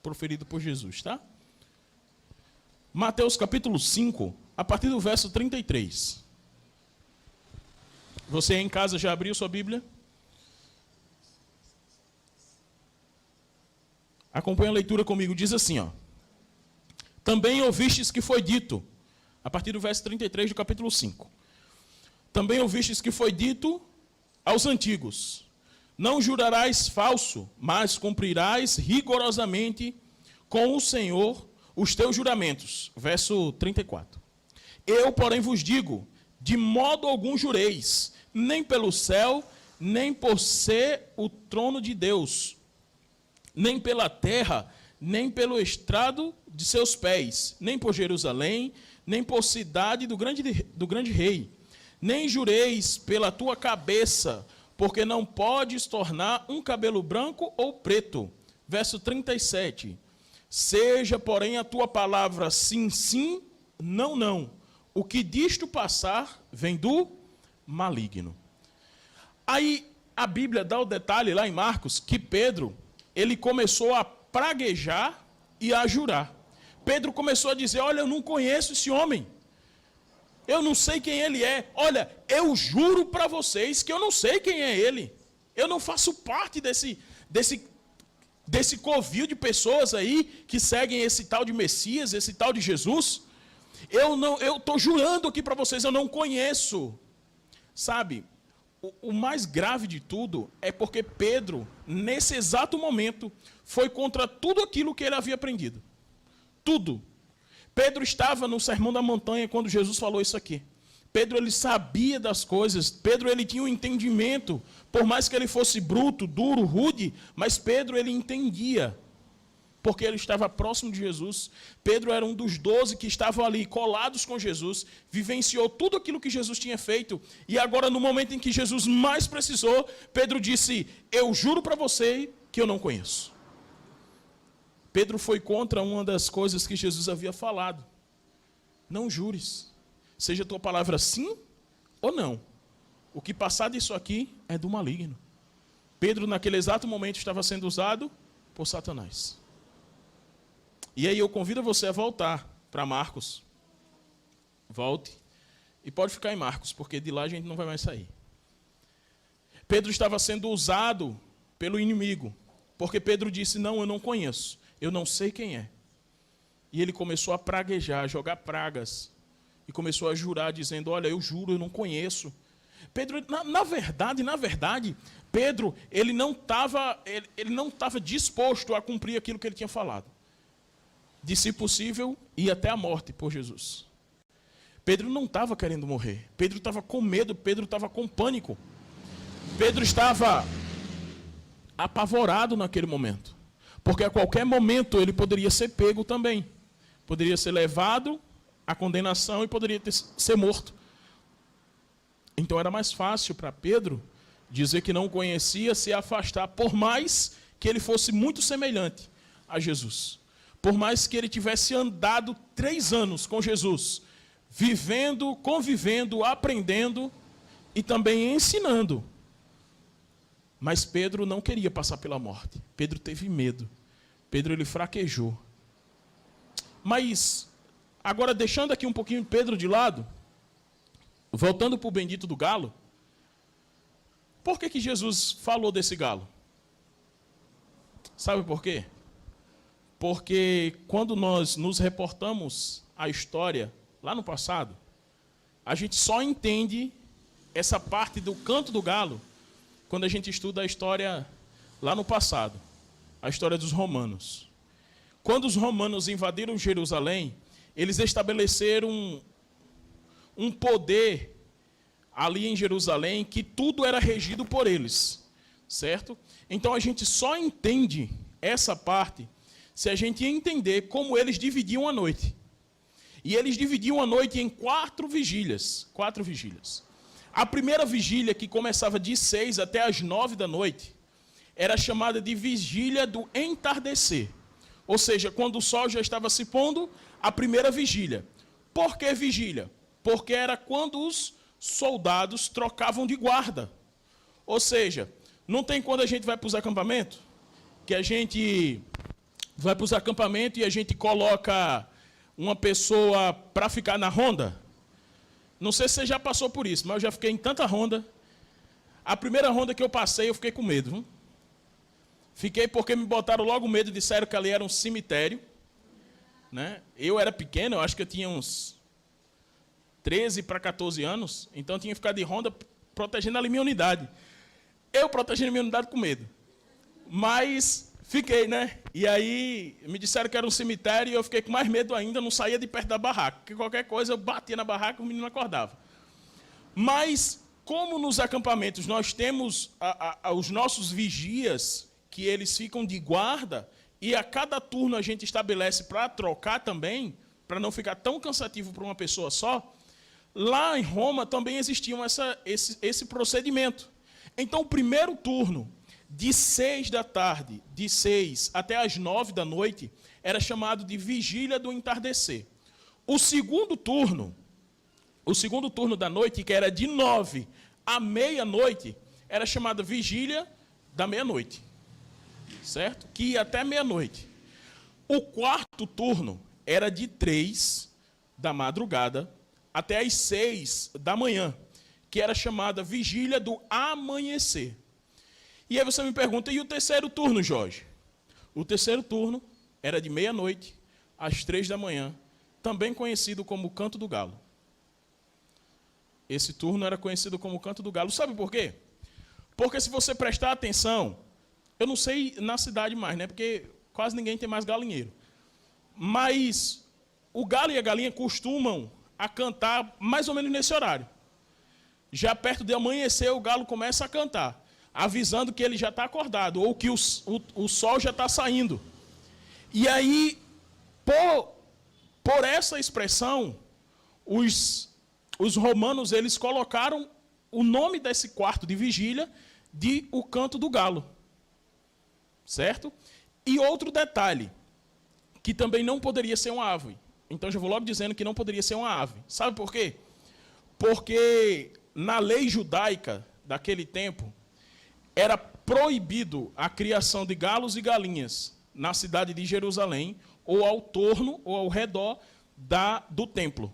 Speaker 10: proferido por Jesus, tá? Mateus capítulo 5, a partir do verso 33. Você em casa já abriu sua Bíblia? Acompanhe a leitura comigo, diz assim, ó. Também ouvistes que foi dito, a partir do verso 33 do capítulo 5. Também ouvistes que foi dito aos antigos: não jurarás falso, mas cumprirás rigorosamente com o Senhor os teus juramentos. Verso 34. Eu, porém, vos digo, de modo algum jureis, nem pelo céu, nem por ser o trono de Deus, nem pela terra, nem pelo estrado de seus pés, nem por Jerusalém, nem por cidade do grande rei. Nem jureis pela tua cabeça, porque não podes tornar um cabelo branco ou preto. Verso 37. Seja, porém, a tua palavra sim, sim, não, não. O que disto passar vem do maligno. Aí a Bíblia dá o detalhe lá em Marcos que Pedro, ele começou a praguejar e a jurar. Pedro começou a dizer, olha, eu não conheço esse homem. Eu não sei quem ele é. Olha, eu juro para vocês que eu não sei quem é ele. Eu não faço parte desse covil de pessoas aí que seguem esse tal de Messias, esse tal de Jesus. Eu estou jurando aqui para vocês, eu não conheço. Sabe, o mais grave de tudo é porque Pedro, nesse exato momento, foi contra tudo aquilo que ele havia aprendido. Tudo. Pedro estava no Sermão da Montanha quando Jesus falou isso aqui. Pedro, ele sabia das coisas. Pedro, ele tinha um entendimento. Por mais que ele fosse bruto, duro, rude, mas Pedro, ele entendia. Porque ele estava próximo de Jesus. Pedro era um dos 12 que estavam ali, colados com Jesus. Vivenciou tudo aquilo que Jesus tinha feito. E agora, no momento em que Jesus mais precisou, Pedro disse, eu juro para você que eu não conheço. Pedro foi contra uma das coisas que Jesus havia falado. Não jures. Seja a tua palavra sim ou não. O que passar disso aqui é do maligno. Pedro, naquele exato momento, estava sendo usado por Satanás. E aí eu convido você a voltar para Marcos. Volte. E pode ficar em Marcos, porque de lá a gente não vai mais sair. Pedro estava sendo usado pelo inimigo. Porque Pedro disse, não, eu não conheço. Eu não sei quem é. E ele começou a praguejar, a jogar pragas. E começou a jurar, dizendo, olha, eu juro, eu não conheço. Pedro, na verdade, Pedro, ele não estava disposto a cumprir aquilo que ele tinha falado. De, se possível, ir até a morte por Jesus. Pedro não estava querendo morrer. Pedro estava com medo, Pedro estava com pânico. Pedro estava apavorado naquele momento. Porque a qualquer momento ele poderia ser pego também. Poderia ser levado à condenação e poderia ser morto. Então era mais fácil para Pedro dizer que não conhecia, se afastar, por mais que ele fosse muito semelhante a Jesus. Por mais que ele tivesse andado 3 anos com Jesus, vivendo, convivendo, aprendendo e também ensinando. Mas Pedro não queria passar pela morte. Pedro teve medo. Pedro, ele fraquejou. Mas, agora deixando aqui um pouquinho Pedro de lado, voltando para o bendito do galo, por que Jesus falou desse galo? Sabe por quê? Porque quando nós nos reportamos à história, lá no passado, a gente só entende essa parte do canto do galo quando a gente estuda a história lá no passado, a história dos romanos. Quando os romanos invadiram Jerusalém, eles estabeleceram um poder ali em Jerusalém que tudo era regido por eles, certo? Então a gente só entende essa parte se a gente entender como eles dividiam a noite. E eles dividiam a noite em 4 vigílias. 4 vigílias. A primeira vigília, que começava de 6 até as 9 da noite, era chamada de vigília do entardecer. Ou seja, quando o sol já estava se pondo, a primeira vigília. Por que vigília? Porque era quando os soldados trocavam de guarda. Ou seja, não tem quando a gente vai para os acampamentos, que a gente vai para os acampamentos e a gente coloca uma pessoa para ficar na ronda. Não sei se você já passou por isso, mas eu já fiquei em tanta ronda. A primeira ronda que eu passei, eu fiquei com medo. Viu? Fiquei porque me botaram logo medo, disseram que ali era um cemitério. Né? Eu era pequeno, eu acho que eu tinha uns 13 para 14 anos, então eu tinha que ficar de ronda protegendo ali minha unidade. Eu protegendo minha unidade com medo. Mas fiquei, né? E aí me disseram que era um cemitério e eu fiquei com mais medo ainda, não saía de perto da barraca, porque qualquer coisa eu batia na barraca e o menino acordava. Mas, como nos acampamentos nós temos os nossos vigias, que eles ficam de guarda, e a cada turno a gente estabelece para trocar também, para não ficar tão cansativo para uma pessoa só, lá em Roma também existia esse procedimento. Então, o primeiro turno, de 6 da tarde, de 6 até as 9 da noite, era chamado de vigília do entardecer. O segundo turno da noite, que era de 9 à meia-noite, era chamada vigília da meia-noite, certo? Que ia até meia-noite. O quarto turno era de 3 da madrugada até as 6 da manhã, que era chamada vigília do amanhecer. E aí você me pergunta, e o terceiro turno, Jorge? O terceiro turno era de meia-noite às 3 da manhã, também conhecido como Canto do Galo. Esse turno era conhecido como Canto do Galo. Sabe por quê? Porque se você prestar atenção, eu não sei na cidade mais, né? Porque quase ninguém tem mais galinheiro. Mas o galo e a galinha costumam a cantar mais ou menos nesse horário. Já perto de amanhecer, o galo começa a cantar, avisando que ele já está acordado, ou que o sol já está saindo. E aí, por essa expressão, os romanos eles colocaram o nome desse quarto de vigília de o Canto do Galo. Certo? E outro detalhe, que também não poderia ser uma ave. Então, já vou logo dizendo que não poderia ser uma ave. Sabe por quê? Porque na lei judaica daquele tempo, era proibido a criação de galos e galinhas na cidade de Jerusalém, ou ao torno, ou ao redor do templo.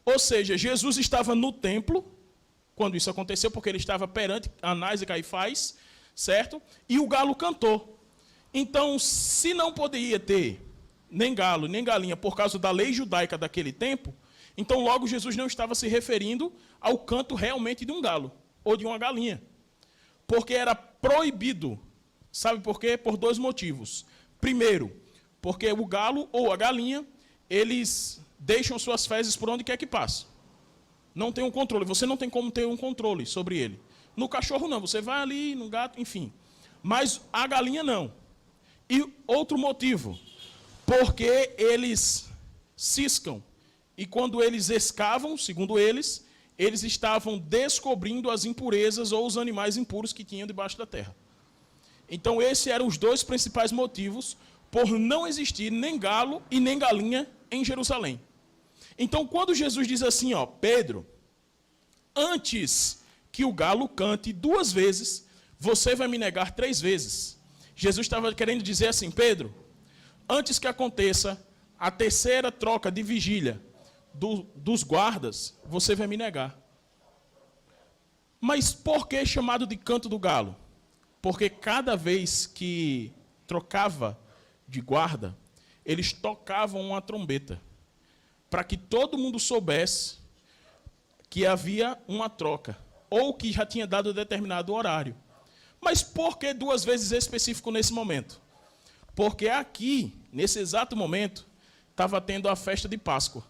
Speaker 10: Ou seja, Jesus estava no templo, quando isso aconteceu, porque ele estava perante Anás e Caifás, certo? E o galo cantou. Então, se não poderia ter nem galo, nem galinha, por causa da lei judaica daquele tempo, então logo Jesus não estava se referindo ao canto realmente de um galo, ou de uma galinha. Porque era proibido. Sabe por quê? Por 2 motivos. Primeiro, porque o galo ou a galinha, eles deixam suas fezes por onde quer que passe. Não tem um controle. Você não tem como ter um controle sobre ele. No cachorro não, você vai ali, no gato, enfim. Mas a galinha não. E outro motivo, porque eles ciscam. E quando eles escavam, segundo eles estavam descobrindo as impurezas ou os animais impuros que tinham debaixo da terra. Então, esses eram os 2 principais motivos por não existir nem galo e nem galinha em Jerusalém. Então, quando Jesus diz assim, ó, Pedro, antes que o galo cante 2 vezes, você vai me negar 3 vezes. Jesus estava querendo dizer assim, Pedro, antes que aconteça a terceira troca de vigília dos guardas, você vai me negar. Mas por que chamado de Canto do Galo? Porque cada vez que trocava de guarda, eles tocavam uma trombeta, para que todo mundo soubesse que havia uma troca, ou que já tinha dado determinado horário. Mas por que 2 vezes específico nesse momento? Porque aqui, nesse exato momento, estava tendo a festa de Páscoa.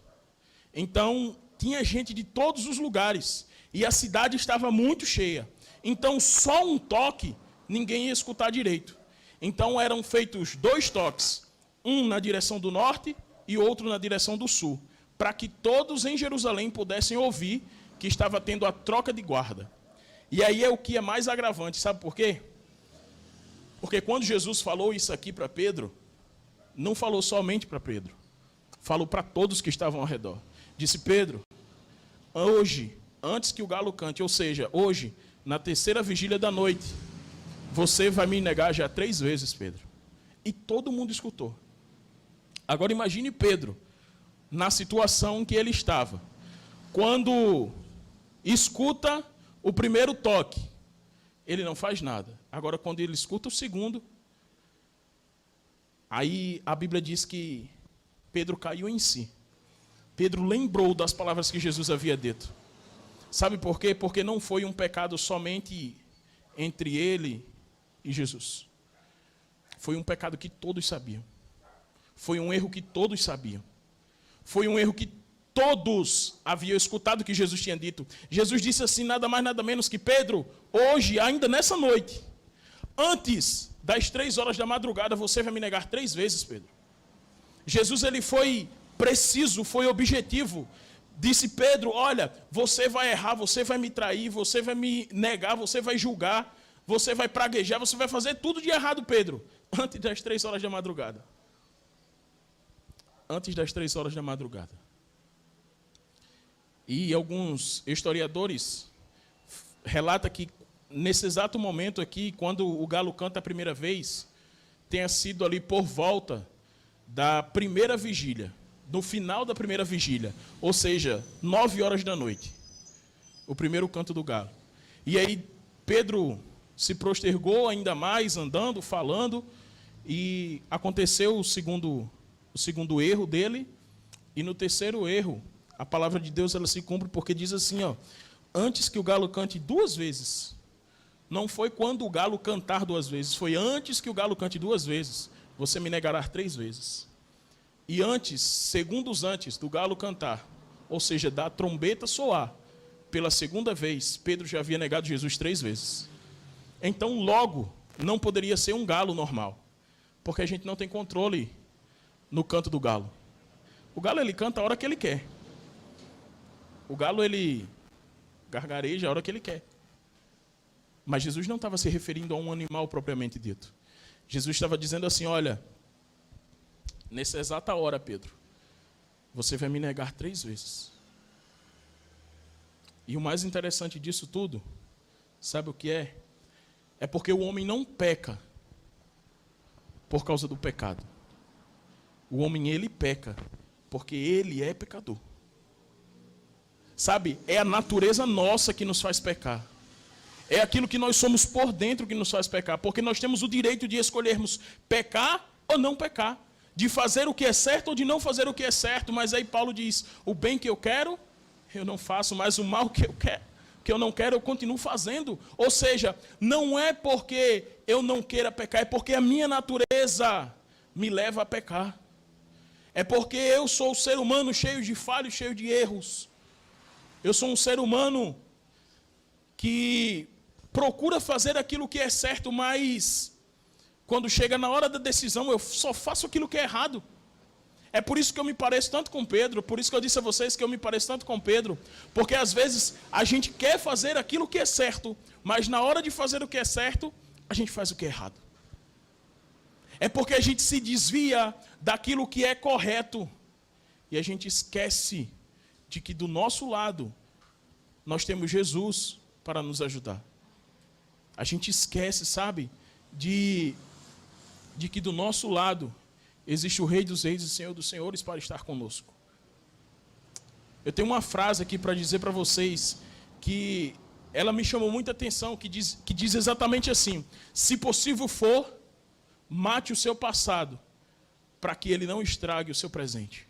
Speaker 10: Então, tinha gente de todos os lugares, e a cidade estava muito cheia. Então, só um toque, ninguém ia escutar direito. Então, eram feitos 2 toques, um na direção do norte e outro na direção do sul, para que todos em Jerusalém pudessem ouvir que estava tendo a troca de guarda. E aí é o que é mais agravante, sabe por quê? Porque quando Jesus falou isso aqui para Pedro, não falou somente para Pedro, falou para todos que estavam ao redor. Disse, Pedro, hoje, antes que o galo cante, ou seja, hoje, na terceira vigília da noite, você vai me negar já 3 vezes, Pedro. E todo mundo escutou. Agora imagine Pedro, na situação em que ele estava. Quando escuta o primeiro toque, ele não faz nada. Agora, quando ele escuta o segundo, aí a Bíblia diz que Pedro caiu em si. Pedro lembrou das palavras que Jesus havia dito. Sabe por quê? Porque não foi um pecado somente entre ele e Jesus. Foi um pecado que todos sabiam. Foi um erro que todos sabiam. Foi um erro que todos haviam escutado que Jesus tinha dito. Jesus disse assim, nada mais, nada menos que Pedro, hoje, ainda nessa noite, antes das 3 horas da madrugada, você vai me negar 3 vezes, Pedro. Jesus, ele foi preciso, foi objetivo. Disse, Pedro, olha, você vai errar, você vai me trair, você vai me negar, você vai julgar, você vai praguejar, você vai fazer tudo de errado, Pedro, antes das 3 horas da madrugada. Antes das 3 horas da madrugada. E alguns historiadores relatam que nesse exato momento aqui, quando o galo canta a primeira vez, tenha sido ali por volta da primeira vigília, no final da primeira vigília, ou seja, 9 horas da noite, o primeiro canto do galo. E aí Pedro se postergou ainda mais, andando, falando, e aconteceu o segundo erro dele, e no terceiro erro, a palavra de Deus ela se cumpre, porque diz assim, ó, antes que o galo cante 2 vezes, não foi quando o galo cantar 2 vezes, foi antes que o galo cante 2 vezes, você me negará 3 vezes. E antes, segundos antes do galo cantar, ou seja, da trombeta soar, pela segunda vez, Pedro já havia negado Jesus 3 vezes. Então, logo, não poderia ser um galo normal, porque a gente não tem controle no canto do galo. O galo, ele canta a hora que ele quer. O galo, ele gargareja a hora que ele quer. Mas Jesus não estava se referindo a um animal propriamente dito. Jesus estava dizendo assim, olha, nessa exata hora, Pedro, você vai me negar 3 vezes. E o mais interessante disso tudo, sabe o que é? É porque o homem não peca por causa do pecado. O homem, ele peca porque ele é pecador. Sabe, é a natureza nossa que nos faz pecar. É aquilo que nós somos por dentro que nos faz pecar. Porque nós temos o direito de escolhermos pecar ou não pecar. De fazer o que é certo ou de não fazer o que é certo. Mas aí Paulo diz, o bem que eu quero, eu não faço, mas o mal que eu não quero, eu continuo fazendo. Ou seja, não é porque eu não queira pecar, é porque a minha natureza me leva a pecar. É porque eu sou um ser humano cheio de falhas, cheio de erros. Eu sou um ser humano que procura fazer aquilo que é certo, mas quando chega na hora da decisão, eu só faço aquilo que é errado. É por isso que eu me pareço tanto com Pedro, por isso que eu disse a vocês que eu me pareço tanto com Pedro, porque às vezes a gente quer fazer aquilo que é certo, mas na hora de fazer o que é certo, a gente faz o que é errado. É porque a gente se desvia daquilo que é correto e a gente esquece de que do nosso lado nós temos Jesus para nos ajudar. A gente esquece, sabe, de que do nosso lado existe o Rei dos Reis e Senhor dos Senhores para estar conosco. Eu tenho uma frase aqui para dizer para vocês que ela me chamou muita atenção, que diz exatamente assim: se possível for, mate o seu passado para que ele não estrague o seu presente.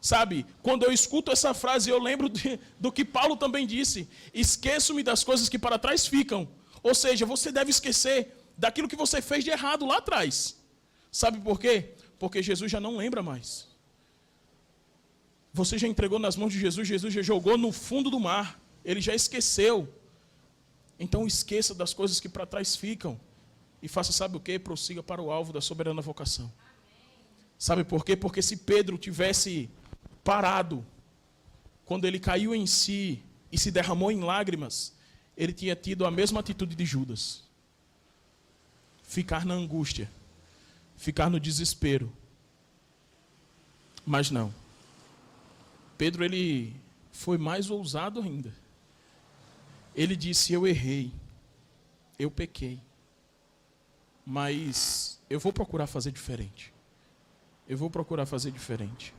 Speaker 10: Sabe, quando eu escuto essa frase, eu lembro do que Paulo também disse: esqueço-me das coisas que para trás ficam. Ou seja, você deve esquecer daquilo que você fez de errado lá atrás. Sabe por quê? Porque Jesus já não lembra mais. Você já entregou nas mãos de Jesus, Jesus já jogou no fundo do mar. Ele já esqueceu. Então esqueça das coisas que para trás ficam. E faça, sabe o quê? Prossiga para o alvo da soberana vocação. Sabe por quê? Porque se Pedro tivesse parado, quando ele caiu em si e se derramou em lágrimas, ele tinha tido a mesma atitude de Judas. Ficar na angústia, ficar no desespero. Mas não. Pedro, ele foi mais ousado ainda. Ele disse: eu errei, eu pequei, mas eu vou procurar fazer diferente. Eu vou procurar fazer diferente.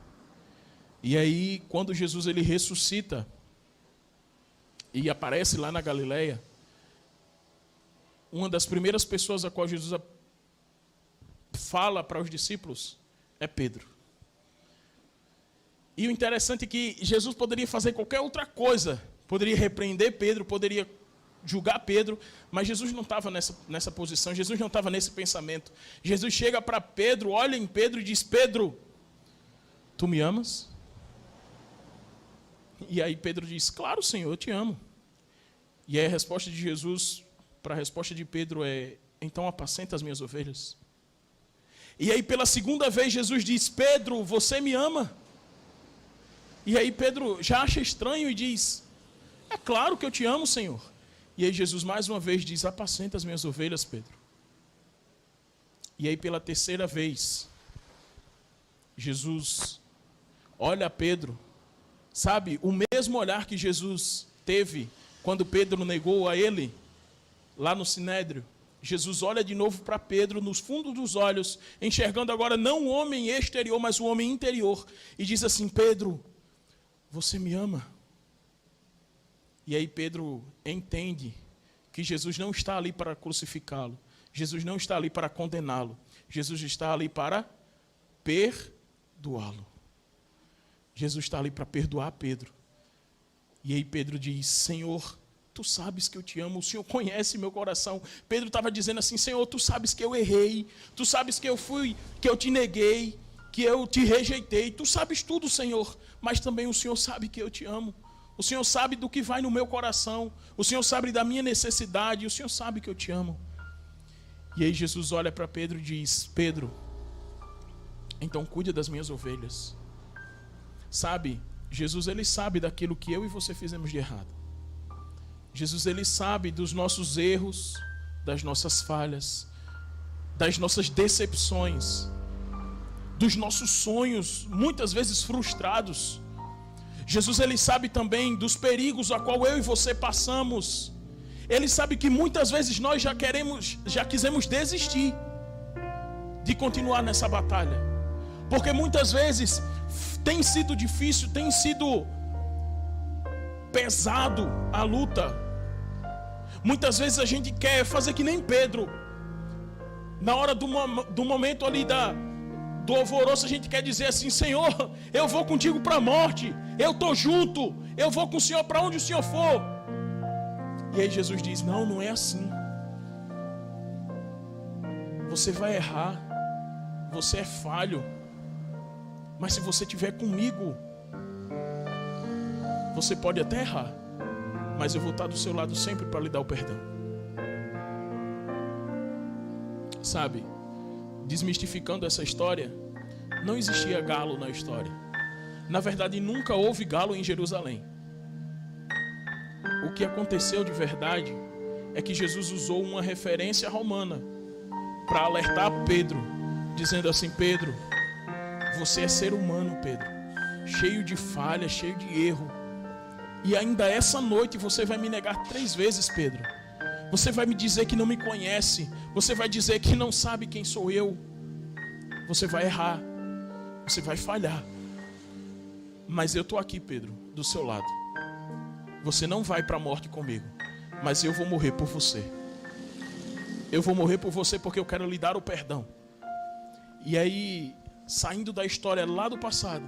Speaker 10: E aí, quando Jesus ele ressuscita e aparece lá na Galileia, uma das primeiras pessoas a qual Jesus fala para os discípulos é Pedro. E o interessante é que Jesus poderia fazer qualquer outra coisa, poderia repreender Pedro, poderia julgar Pedro, mas Jesus não estava nessa posição, Jesus não estava nesse pensamento. Jesus chega para Pedro, olha em Pedro e diz: Pedro, tu me amas? E aí Pedro diz: claro, Senhor, eu te amo. E aí a resposta de Jesus para a resposta de Pedro é: então apacenta as minhas ovelhas. E aí pela segunda vez Jesus diz: Pedro, você me ama? E aí Pedro já acha estranho e diz: é claro que eu te amo, Senhor. E aí Jesus mais uma vez diz: apacenta as minhas ovelhas, Pedro. E aí pela terceira vez, Jesus olha a Pedro, sabe, o mesmo olhar que Jesus teve Quando Pedro negou a ele, lá no Sinédrio, Jesus olha de novo para Pedro, nos fundos dos olhos, enxergando agora não o homem exterior, mas o homem interior, e diz assim: Pedro, você me ama? E aí Pedro entende que Jesus não está ali para crucificá-lo, Jesus não está ali para condená-lo, Jesus está ali para perdoá-lo. Jesus está ali para perdoar Pedro. E aí Pedro diz: Senhor, tu sabes que eu te amo, o Senhor conhece meu coração. Pedro estava dizendo assim: Senhor, tu sabes que eu errei, tu sabes que eu te neguei, que eu te rejeitei, tu sabes tudo, Senhor, mas também o Senhor sabe que eu te amo. O Senhor sabe do que vai no meu coração, o Senhor sabe da minha necessidade, o Senhor sabe que eu te amo. E aí Jesus olha para Pedro e diz: Pedro, então cuida das minhas ovelhas. Sabe, Jesus, ele sabe daquilo que eu e você fizemos de errado. Jesus, ele sabe dos nossos erros, das nossas falhas, das nossas decepções, dos nossos sonhos, muitas vezes frustrados. Jesus, ele sabe também dos perigos a qual eu e você passamos. Ele sabe que muitas vezes nós já quisemos desistir de continuar nessa batalha. Porque muitas vezes tem sido difícil, tem sido pesado a luta. Muitas vezes a gente quer fazer que nem Pedro. Na hora do momento ali do alvoroço, a gente quer dizer assim: Senhor, eu vou contigo para a morte, eu estou junto, eu vou com o Senhor para onde o Senhor for. E aí Jesus diz: não, não é assim. Você vai errar, você é falho, mas se você estiver comigo, você pode até errar, mas eu vou estar do seu lado sempre para lhe dar o perdão. Sabe, desmistificando essa história, não existia galo na história. Na verdade, nunca houve galo em Jerusalém. O que aconteceu de verdade é que Jesus usou uma referência romana para alertar Pedro, dizendo assim: Pedro, você é ser humano, Pedro, cheio de falha, cheio de erro. E ainda essa noite você vai me negar 3 vezes, Pedro. Você vai me dizer que não me conhece. Você vai dizer que não sabe quem sou eu. Você vai errar. Você vai falhar. Mas eu estou aqui, Pedro, do seu lado. Você não vai para a morte comigo, mas eu vou morrer por você. Eu vou morrer por você porque eu quero lhe dar o perdão. E aí, saindo da história lá do passado,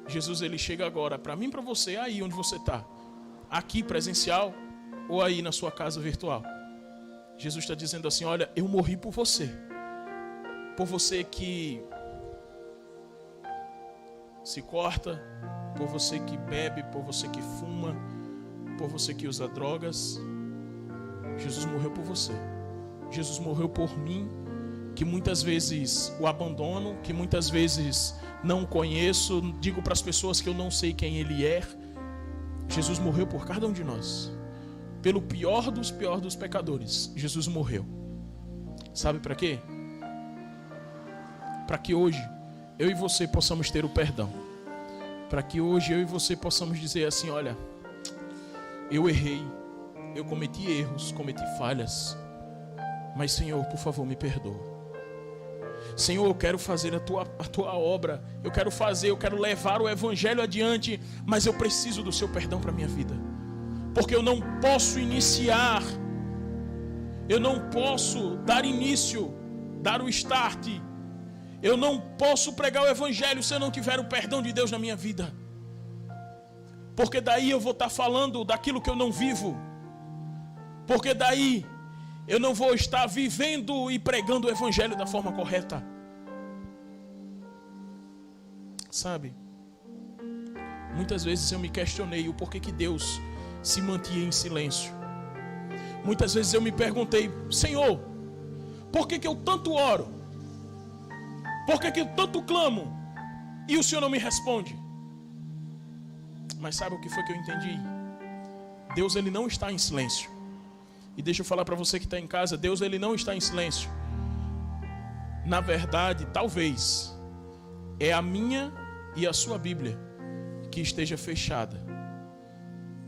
Speaker 10: Jesus, ele chega agora para mim e para você, aí onde você está, aqui presencial ou aí na sua casa virtual. Jesus está dizendo assim: olha, eu morri por você que se corta, por você que bebe, por você que fuma, por você que usa drogas. Jesus morreu por você. Jesus morreu por mim, que muitas vezes o abandono, que muitas vezes não conheço, digo para as pessoas que eu não sei quem Ele é. Jesus morreu por cada um de nós. Pelo pior dos pecadores, Jesus morreu. Sabe para quê? Para que hoje eu e você possamos ter o perdão. Para que hoje eu e você possamos dizer assim: olha, eu errei, eu cometi erros, cometi falhas, mas Senhor, por favor, me perdoa. Senhor, eu quero fazer a tua obra, eu quero levar o evangelho adiante, mas eu preciso do seu perdão para a minha vida. Porque eu não posso iniciar, eu não posso dar início, dar o start, eu não posso pregar o evangelho se eu não tiver o perdão de Deus na minha vida. Porque daí eu vou estar falando daquilo que eu não vivo. Porque daí eu não vou estar vivendo e pregando o evangelho da forma correta. Sabe? Muitas vezes eu me questionei o porquê que Deus se mantinha em silêncio. Muitas vezes eu me perguntei: Senhor, por que eu tanto oro? Por que eu tanto clamo e o Senhor não me responde? Mas sabe o que foi que eu entendi? Deus, ele não está em silêncio. E deixa eu falar para você que está em casa: Deus, ele não está em silêncio. Na verdade, talvez é a minha e a sua Bíblia que esteja fechada.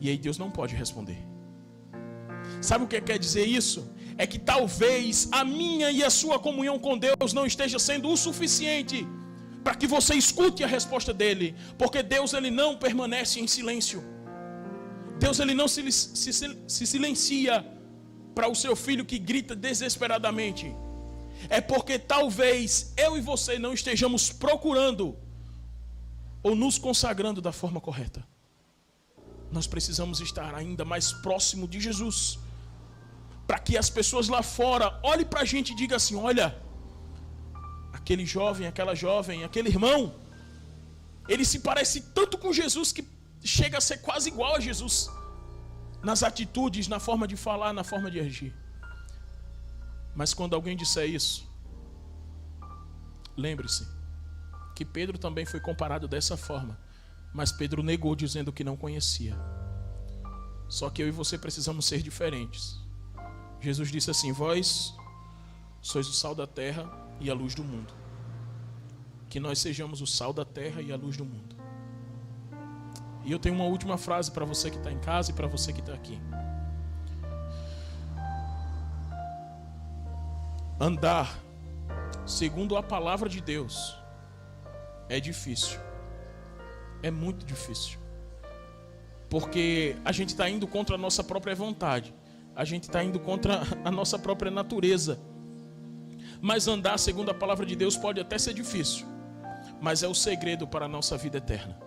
Speaker 10: E aí Deus não pode responder. Sabe o que quer dizer isso? É que talvez a minha e a sua comunhão com Deus não esteja sendo o suficiente para que você escute a resposta dele, porque Deus, ele não permanece em silêncio. Deus, ele não se silencia para o seu filho que grita desesperadamente. É porque talvez eu e você não estejamos procurando ou nos consagrando da forma correta. Nós precisamos estar ainda mais próximo de Jesus, para que as pessoas lá fora olhem para a gente e digam assim: olha, aquele jovem, aquela jovem, aquele irmão, ele se parece tanto com Jesus que chega a ser quase igual a Jesus, nas atitudes, na forma de falar, na forma de agir. Mas quando alguém disser isso, lembre-se que Pedro também foi comparado dessa forma, mas Pedro negou, dizendo que não conhecia. Só que eu e você precisamos ser diferentes. Jesus disse assim: vós sois o sal da terra e a luz do mundo. Que nós sejamos o sal da terra e a luz do mundo. E eu tenho uma última frase para você que está em casa e para você que está aqui. Andar segundo a palavra de Deus é difícil. É muito difícil. Porque a gente está indo contra a nossa própria vontade. A gente está indo contra a nossa própria natureza. Mas andar segundo a palavra de Deus pode até ser difícil, mas é o segredo para a nossa vida eterna.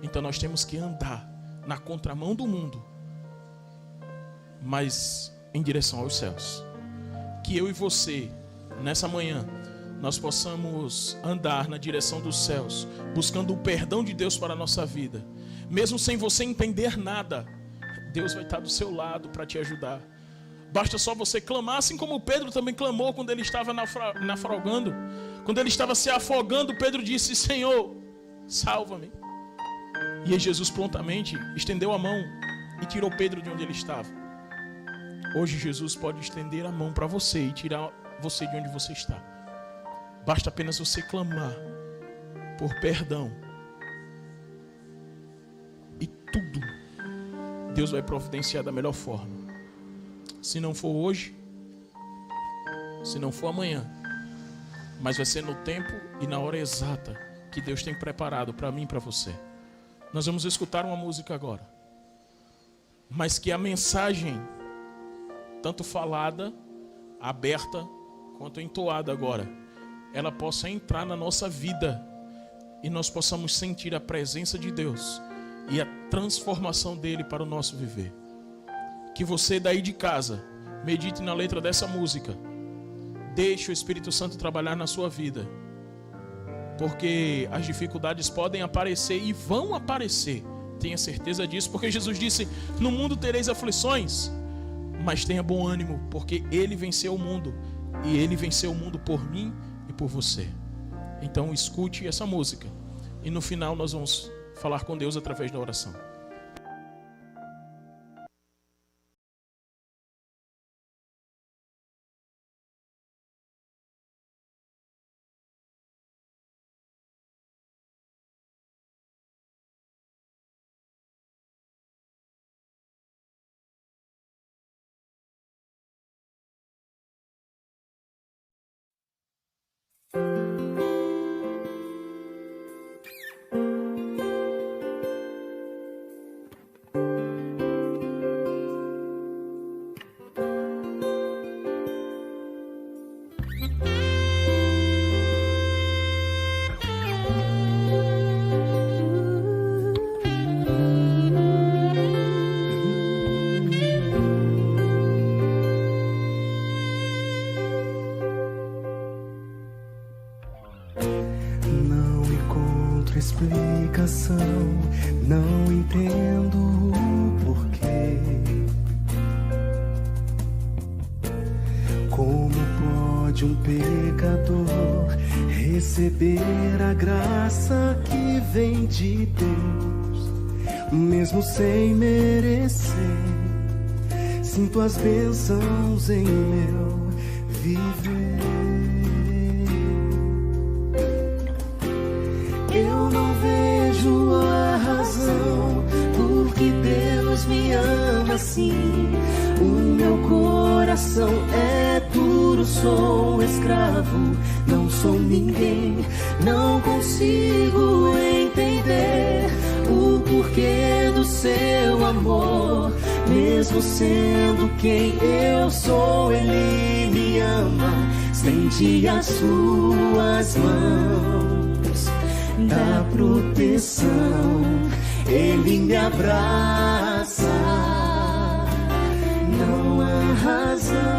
Speaker 10: Então nós temos que andar na contramão do mundo, mas em direção aos céus. Que eu e você, nessa manhã, nós possamos andar na direção dos céus, buscando o perdão de Deus para a nossa vida. Mesmo sem você entender nada, Deus vai estar do seu lado para te ajudar. Basta só você clamar, assim como Pedro também clamou quando ele estava naufragando. Quando ele estava se afogando, Pedro disse: Senhor, salva-me. E aí Jesus prontamente estendeu a mão e tirou Pedro de onde ele estava. Hoje Jesus pode estender a mão para você e tirar você de onde você está. Basta apenas você clamar por perdão. E tudo Deus vai providenciar da melhor forma. Se não for hoje, se não for amanhã, mas vai ser no tempo e na hora exata que Deus tem preparado para mim e para você. Nós vamos escutar uma música agora, mas que a mensagem, tanto falada, aberta, quanto entoada agora, ela possa entrar na nossa vida e nós possamos sentir a presença de Deus e a transformação dele para o nosso viver. Que você daí de casa medite na letra dessa música. Deixe o Espírito Santo trabalhar na sua vida, porque as dificuldades podem aparecer e vão aparecer. Tenha certeza disso, porque Jesus disse: no mundo tereis aflições, mas tenha bom ânimo, porque Ele venceu o mundo, e Ele venceu o mundo por mim e por você. Então escute essa música e no final nós vamos falar com Deus através da oração.
Speaker 11: Explicação, não entendo o porquê. Como pode um pecador receber a graça que vem de Deus, mesmo sem merecer? Sinto as bênçãos em meu viver. Eu não vejo a razão por que Deus me ama assim. O meu coração é duro, sou escravo, não sou ninguém, não consigo entender o porquê do seu amor. Mesmo sendo quem eu sou, Ele me ama, estende as suas mãos, dá proteção, Ele me abraça, não há razão.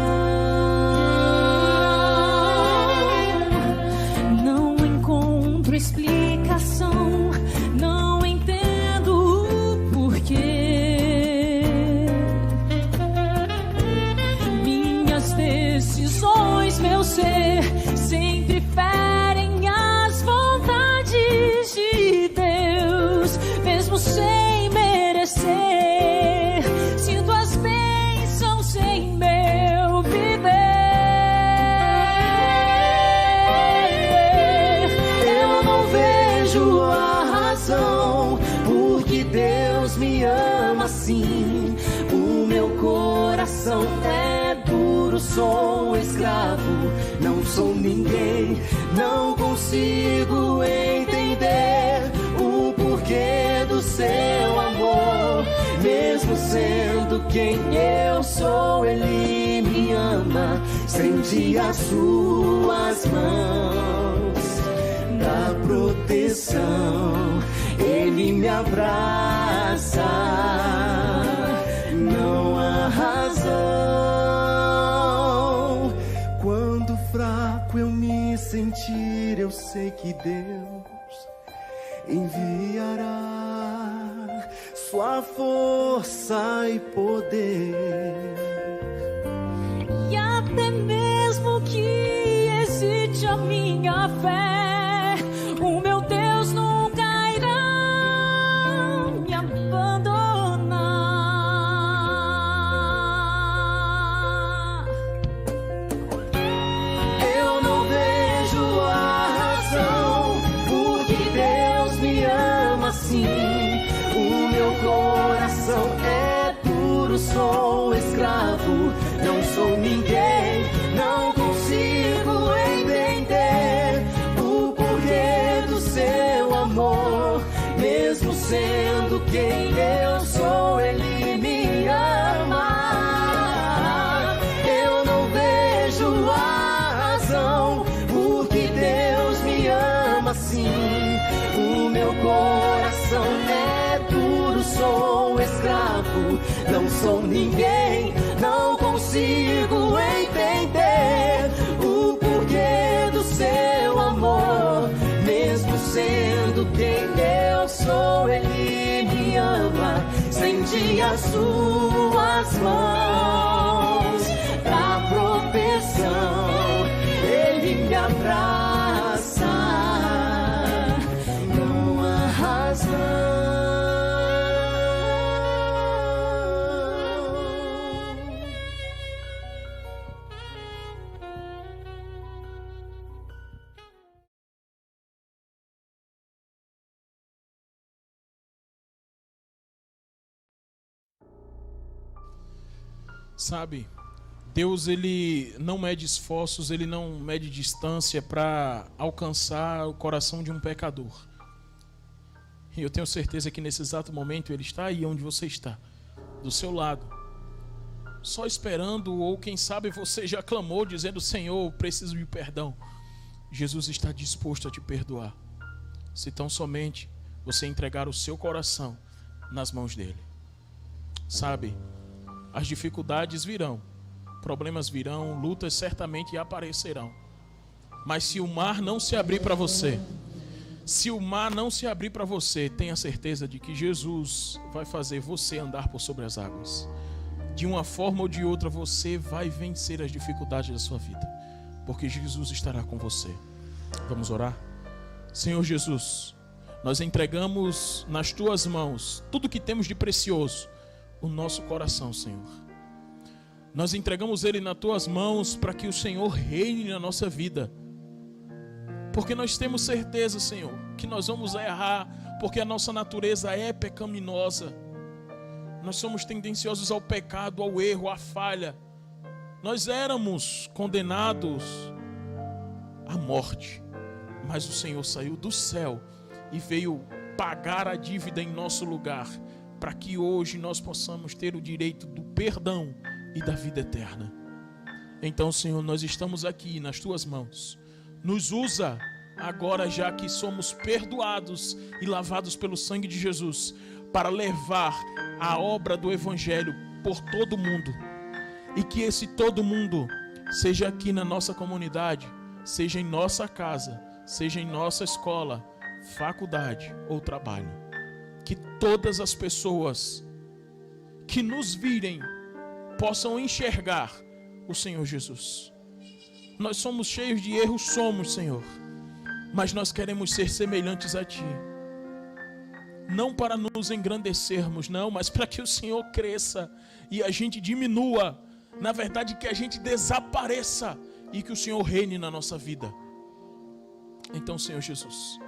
Speaker 4: Não encontro explicação, não entendo o porquê. Minhas decisões, meu ser, sempre ferem as vontades de Deus, mesmo sem merecer. Sinto as bênçãos em meu viver.
Speaker 11: Eu não vejo a razão porque Deus me ama assim. O meu coração é duro, sou escravo, não sou ninguém, não consigo entender o porquê do seu amor. Mesmo sendo quem eu sou, Ele me ama, estende as suas mãos, dá proteção, Ele me abraça, não há razão. Quando fraco eu me sentir, eu sei que Deus enviará sua força e poder.
Speaker 4: E até mesmo que hesite a minha fé, o meu Deus nunca irá me abandonar.
Speaker 11: Eu não vejo a razão porque Deus me ama assim. O meu coração é duro, sou escravo, não sou ninguém, não consigo entender o porquê do seu amor. Mesmo sendo quem eu sou, Ele me ama. Eu não vejo a razão porque Deus me ama assim. O meu coração é duro, sou escravo, não sou ninguém, não consigo entender o porquê do seu amor. Mesmo sendo quem eu sou, Ele me ama, estende as suas mãos, dá proteção, Ele me abraça, não há razão.
Speaker 10: Sabe, Deus, Ele não mede esforços, Ele não mede distância para alcançar o coração de um pecador. E eu tenho certeza que nesse exato momento Ele está aí onde você está, do seu lado, só esperando, ou quem sabe você já clamou dizendo: Senhor, preciso de perdão. Jesus está disposto a te perdoar, se tão somente você entregar o seu coração nas mãos dele. Sabe, as dificuldades virão, problemas virão, lutas certamente aparecerão. Mas se o mar não se abrir para você, tenha certeza de que Jesus vai fazer você andar por sobre as águas. De uma forma ou de outra você vai vencer as dificuldades da sua vida, porque Jesus estará com você. Vamos orar? Senhor Jesus, nós entregamos nas tuas mãos tudo que temos de precioso, o nosso coração, Senhor. Nós entregamos ele nas tuas mãos para que o Senhor reine na nossa vida, porque nós temos certeza, Senhor, que nós vamos errar, porque a nossa natureza é pecaminosa. Nós somos tendenciosos ao pecado, ao erro, à falha. Nós éramos condenados à morte, mas o Senhor saiu do céu e veio pagar a dívida em nosso lugar, para que hoje nós possamos ter o direito do perdão e da vida eterna. Então, Senhor, nós estamos aqui nas tuas mãos. Nos usa agora, já que somos perdoados e lavados pelo sangue de Jesus, para levar a obra do Evangelho por todo mundo. E que esse todo mundo seja aqui na nossa comunidade, seja em nossa casa, seja em nossa escola, faculdade ou trabalho. Que todas as pessoas que nos virem possam enxergar o Senhor Jesus. Nós somos cheios de erros, somos, Senhor, mas nós queremos ser semelhantes a Ti. Não para nos engrandecermos, não, mas para que o Senhor cresça e a gente diminua. Na verdade, que a gente desapareça e que o Senhor reine na nossa vida. Então, Senhor Jesus,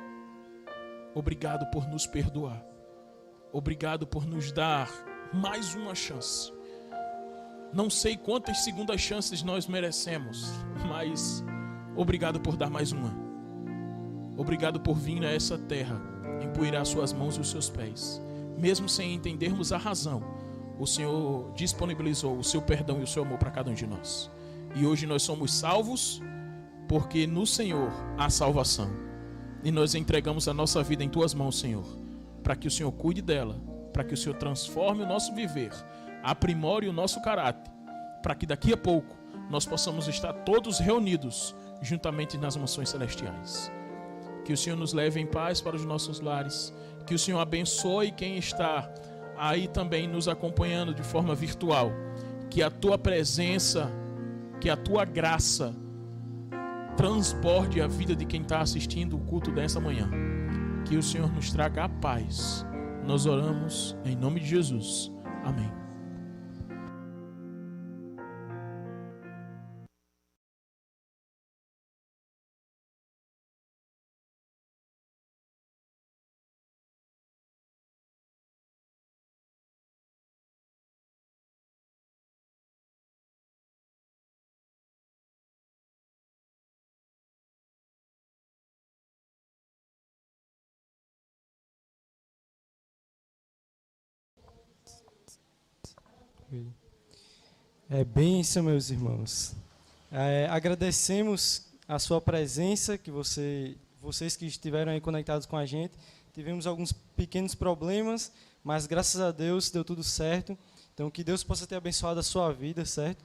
Speaker 10: obrigado por nos perdoar. Obrigado por nos dar mais uma chance. Não sei quantas segundas chances nós merecemos, mas obrigado por dar mais uma. Obrigado por vir a essa terra, empoeirar suas mãos e os seus pés. Mesmo sem entendermos a razão, o Senhor disponibilizou o seu perdão e o seu amor para cada um de nós. E hoje nós somos salvos porque no Senhor há salvação. E nós entregamos a nossa vida em tuas mãos, Senhor, para que o Senhor cuide dela, para que o Senhor transforme o nosso viver, aprimore o nosso caráter, para que daqui a pouco nós possamos estar todos reunidos juntamente nas mansões celestiais. Que o Senhor nos leve em paz para os nossos lares, que o Senhor abençoe quem está aí também nos acompanhando de forma virtual, que a tua presença, que a tua graça transborde a vida de quem está assistindo o culto dessa manhã. Que o Senhor nos traga a paz. Nós oramos em nome de Jesus. Amém.
Speaker 1: É bênção, meus irmãos. Agradecemos a sua presença, que vocês que estiveram aí conectados com a gente. Tivemos alguns pequenos problemas, mas graças a Deus deu tudo certo. Então, que Deus possa ter abençoado a sua vida, certo?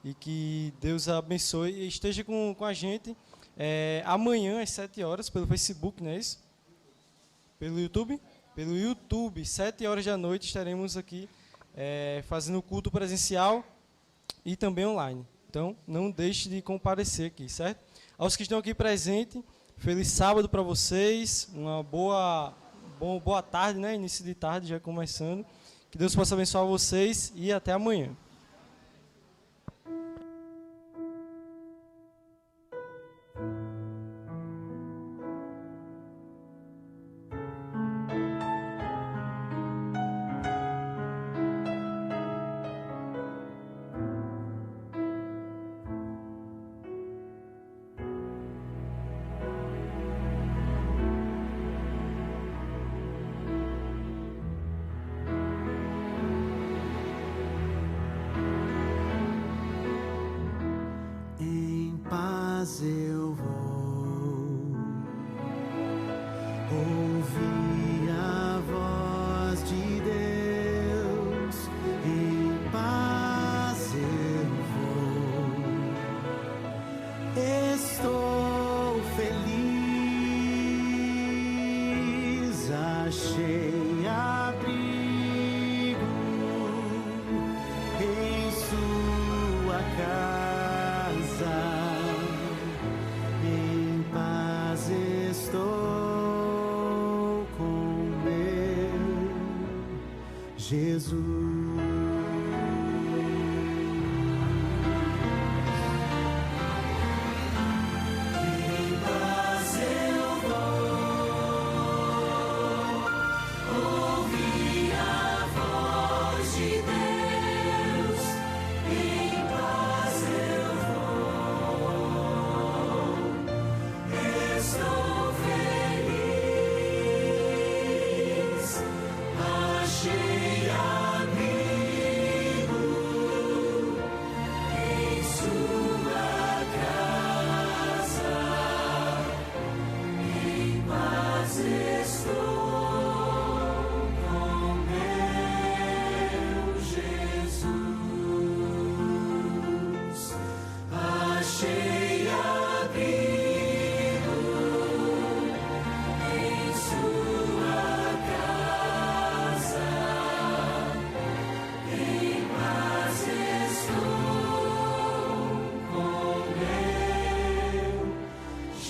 Speaker 1: E que Deus abençoe e esteja com a gente amanhã às 7 horas, pelo Facebook, não é isso? Pelo YouTube? Pelo YouTube, 7 horas da noite, estaremos aqui fazendo o culto presencial e também online. Então, não deixe de comparecer aqui, certo? Aos que estão aqui presentes, feliz sábado para vocês, uma boa tarde, né? Início de tarde já começando. Que Deus possa abençoar vocês e até amanhã.
Speaker 11: Eu vou ouvir a voz de Deus, em paz eu vou, estou feliz, achei abrigo em sua casa. Estou com meu Jesus. Ouvir a voz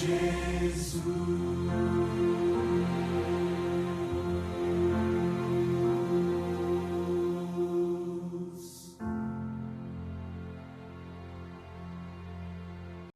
Speaker 11: Jesus.